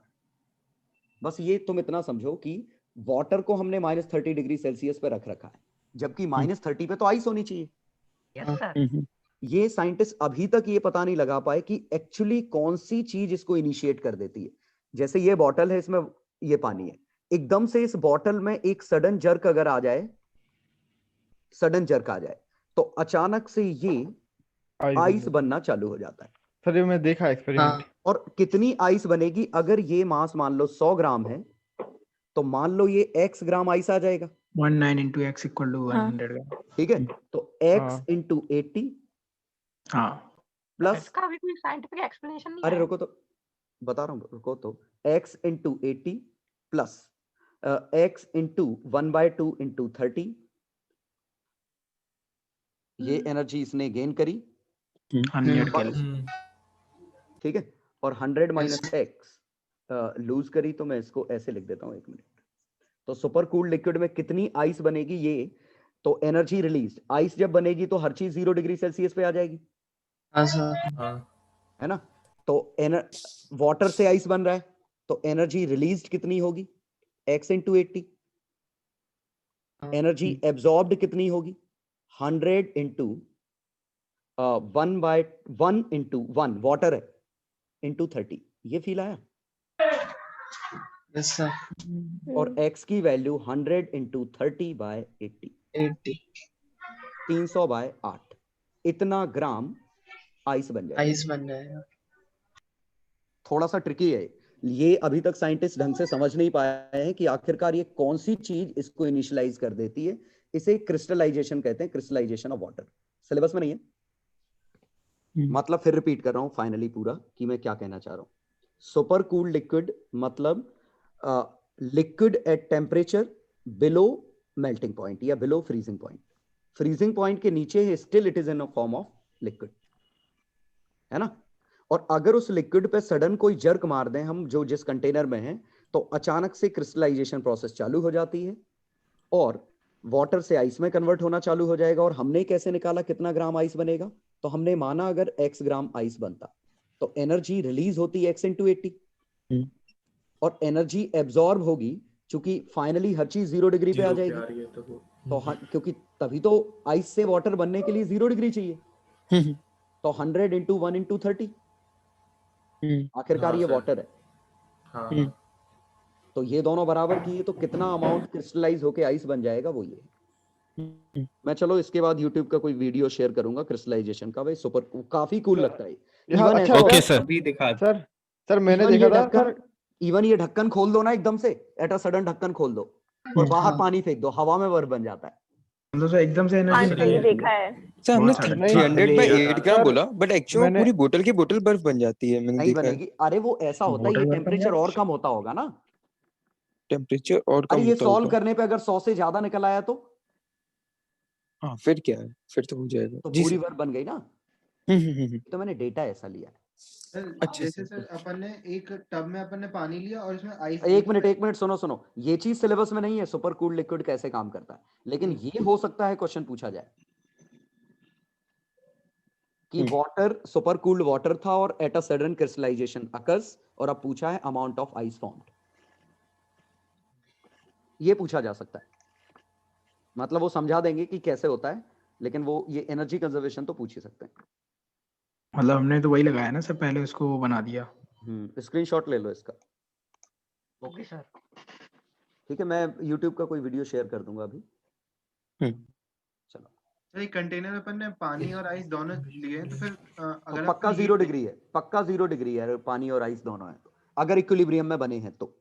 बस ये तुम इतना समझो कि वाटर को हमने -30 डिग्री सेल्सियस पे रख रखा है, जबकि -30 पे तो आइस होनी चाहिए। Yes sir. ये साइंटिस्ट अभी तक ये पता नहीं लगा पाए कि एक्चुअली कौन सी चीज इसको इनिशिएट कर देती है। जैसे ये बॉटल है, इसमें ये पानी है, एकदम से इस बॉटल में एक सडन जर्क अगर आ जाए, सडन जर्क आ जाए, तो अचानक से ये आइस बनना चालू हो जाता है। सर ये मैं देखा एक्सपेरिमेंट। और कितनी आइस बनेगी? अगर ये मास मान लो 100 ग्राम है, तो मान लो ये x ग्राम आइस आ जाएगा। 19 into x equal to 100 ठीक है, तो x into 80 प्लस, इसका भी कोई साइंटिफिक एक्सप्लेनेशन नहीं अरे है। रुको तो बता रहा हूँ, रुको तो x into 80 plus x into 1/2 into 30, ये एनर्जी इसने गेन करी 100 केल्विन। ठीक है, और 100 माइनस x लूज करी, तो मैं इसको ऐसे लिख देता हूँ, 1 मिनट। तो सुपर कूल्ड लिक्विड में कितनी आइस बनेगी? ये तो एनर्जी रिलीज, आइस जब बनेगी तो हर चीज 0 डिग्री सेल्सियस पे आ जाएगी, है ना? तो वाटर से आइस बन रहा है, तो एनर्जी रिलीज्ड कितनी होगी? x into 80। एनर्जी एब्जॉर्ब्ड कितनी होगी? 100 into 1/1 into 1 वाटर है into 30। ये फील आया? Yes sir. और x की वैल्यू 100 into 30/80, 300/8, इतना ग्राम आइस बन जाएगा। आइस बन जाएगा। थोड़ा सा ट्रिकी है ये, अभी तक साइंटिस्ट ढंग से समझ नहीं पाए हैं कि आखिरकार ये कौन सी चीज इसको इनिशियलाइज कर देती है। इसे क्रिस्टलाइजेशन कहते हैं, क्रिस्टलाइजेशन ऑफ वाटर। सिलेबस में नहीं है, मतलब फिर रिपीट कर रहा हूं फाइनली पूरा कि मैं क्या कहना चाह रहा हूं। सुपर कूल्ड लिक्विड मतलब liquid at temperature below melting point या below freezing point. Freezing point के नीचे है, still it is in a form of liquid, है ना? और अगर उस लिक्विड पे सडन कोई जर्क मार दें हम, जो जिस कंटेनर में है, तो अचानक से क्रिस्टलाइजेशन प्रोसेस चालू हो जाती है और वाटर से आइस में कन्वर्ट होना चालू हो जाएगा। और हमने कैसे निकाला कितना ग्राम आइस बनेगा? तो हमने माना अगर x ग्राम आइस बनता तो एनर्जी रिलीज होती x into 80 और एनर्जी एब्जॉर्ब होगी, चूंकि फाइनली हर चीज 0 डिग्री पे आ जाएगी। तो क्योंकि तभी तो आइस से वाटर बनने के लिए 0 डिग्री चाहिए, तो 100 into 1 into 30 आखिरकार ये वाटर है। तो ये दोनों बराबर किए तो कितना अमाउंट क्रिस्टलाइज होके आइस बन जाएगा, वो ये। मैं चलो इसके बाद YouTube का कोई वीडियो शेयर करूंगा क्रिस्टलाइजेशन का, भाई सुपर काफी कूल लगता है। हाँ, अच्छा ओके सर, अभी दिखा सर मैंने देखा था सर, इवन ये ढक्कन खोल दो ना एकदम से, एट अ सडन ढक्कन खोल दो और बाहर पानी फेंक दो, हवा में बर्फ बन जाता है। मतलब सर एकदम से हाँ एनर्जी सही देखा है। सर हमने बहुत सारा 300 बाई 8 ग्राम सर, बोला, बट एक्चुअली मैंने पूरी बोतल की बोतल बर्फ बन जाती है, मैंने नहीं देखा है। बनेगी। अरे वो ऐसा होता है, ये बोतल बर्फ बन टेम्परेचर जाएगा। और कम होता होगा ना। टेम्परेचर और अरे कम ये होता सॉल्व होगा। करने पे अगर 100 से ज्यादा निकल आया तो हाँ फिर क्या है, फिर तो हो जाएगा जी पूरी सर। बर्फ बन गई ना। तो मैंने डेटा ऐसा लिया है। सर अच्छा जैसे सर। सर अपन ने एक टब में अपन ने पानी लिया और उसमें आइस एक मिनट सुनो, ये चीज सिलेबस में नहीं है सुपर कूल्ड लिक्विड कैसे काम करता है, लेकिन ये हो सकता है क्वेश्चन पूछा जाए कि वाटर, सुपर कूल्ड वाटर था और at a sudden crystallisation occurs, और अब पूछा है अमाउंट ऑफ आइस फॉर्म्ड। ये पूछा जा सकता है, मतलब वो समझा देंगे कि कैसे होता है, लेकिन वो ये एनर्जी कंजर्वेशन तो पूछ ही सकते हैं। मतलब हमने तो वही लगाया ना सर, पहले उसको बना दिया। स्क्रीनशॉट ले लो इसका। Okay sir. ठीक है, मैं YouTube का कोई वीडियो शेयर कर दूंगा अभी। चलो सर एक कंटेनर अपन ने पानी और आइस दोनों लिए हैं, तो फिर अगर पक्का अपन 0 डिग्री है, पक्का 0 डिग्री है, पानी और आइस दोनों है तो, अगर इक्विलिब्रियम में बने हैं तो।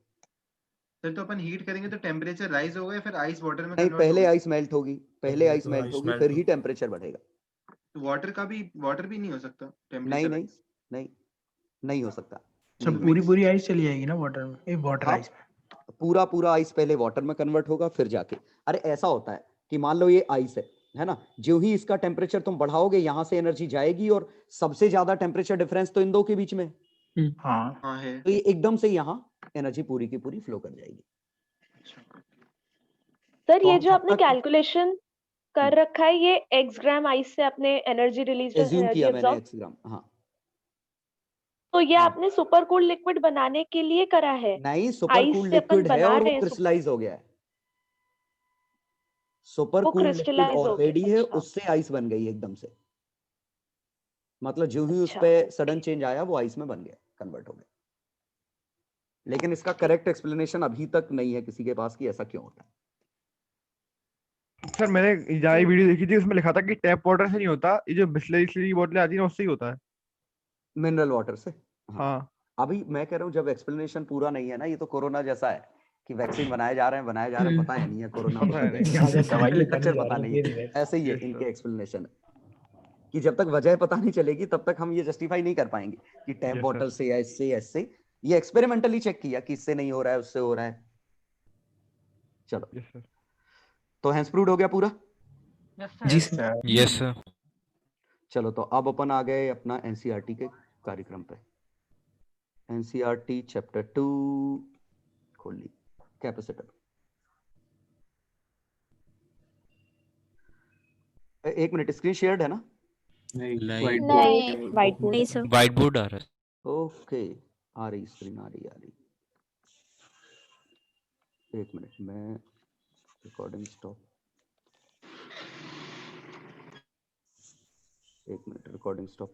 सर तो अपन हीट करेंगे तो टेम्परेचर राइज होगा या फिर आइस वाटर में नहीं, कन्वर्ट पहले होगा? आइस मेल्ट होगी, पहले आइस मेल्ट होगी, फिर ही टेम्परेचर बढ़ेगा। तो वाटर भी नहीं हो सकता नहीं टेम्परेचर नहीं नहीं नहीं हो सकता। सब नहीं पूरी होगा। पूरी आइस चली जाएगी ना वाटर में, एक वाटर हाँ, आइस में। पूरा पूरा आइस पहले वाटर में कन्वर्ट होगा फिर जाके। अरे ऐसा होता है कि मान लो ये आइस है ना, जो ही इसका टेम्परेचर तुम बढ़ाओगे यहां से एनर्जी जाएगी, और सबसे ज्यादा टेम्परेचर डिफरेंस तो इन दो के बीच में है। हाँ है। तो ये एकदम से यहाँ एनर्जी पूरी की पूरी फ्लो कर जाएगी। सर तो ये हम जो जब आपने तक कैलकुलेशन कर रखा है, ये x ग्राम आइस से आपने एनर्जी रिलीज एज्यूम एनर्जी किया मैंने एब्जॉर्ब, x ग्राम, हाँ। तो ये आपने सुपर कूल्ड लिक्विड बनाने के लिए करा है? नहीं, सुपर आइस कूल्ड से अपन लिक्विड है बना और रहे वो हैं, क्रिस्टलाइज हो गया है। सुपर वो कूल्ड लिक्विड क्रिस्टलाइज हो ऑलरेडी गया। है, अच्छा उससे आइस बन गई एकदम से। मतलब जो ही उस अच्छा पे सडन चेंज आया वो आइस में बन गया, कन्वर्ट हो गया। लेकिन इसका करेक्ट एक्सप्लेनेशन अभी तक नहीं है किसी के पास कि ऐसा क्यों होता है। सर मैंने जहाँ ये वीडियो देखी थी उसमें लिखा था कि टैप वाटर से नहीं होता, ये जो बिस्लरी की बोतलें आती है ना उससे ही होता है। मिनरल वाटर से। हाँ। अभी मैं कह रहा हूँ जब एक्सप्लेनेशन पूरा नहीं है ना, ये तो कोरोना जैसा है कि वैक्सीन बनाए जा रहे हैं पता है नहीं है कोरोना पता है नहीं। स्ट्रक्चर पता नहीं है, ऐसे ही है इनके एक्सप्लेनेशन कि जब तक वजह पता नहीं चलेगी तब तक हम ये जस्टिफाई नहीं कर पाएंगे कि टैप Yes, बॉटल sir. से या इससे या इससे। ये एक्सपेरिमेंटली चेक किया कि इससे नहीं हो रहा है, उससे हो रहा है। चलो Yes, sir. तो हैंस प्रूव्ड हो गया पूरा। जी सर। Yes sir. चलो तो अब अपन आ गए अपना एनसीईआरटी के कार्यक्रम पे। एनसीईआरटी चैप्टर 2 खोल ली, कैपेसिटर। एक मिनट, स्क्रीन शेयर्ड है ना? नहीं व्हाइट बोर्ड नहीं सर। व्हाइट बोर्ड आ रहा है। ओके, आ रही स्क्रीन, आ रही। एक मिनट, मैं रिकॉर्डिंग स्टॉप, एक मिनट रिकॉर्डिंग स्टॉप।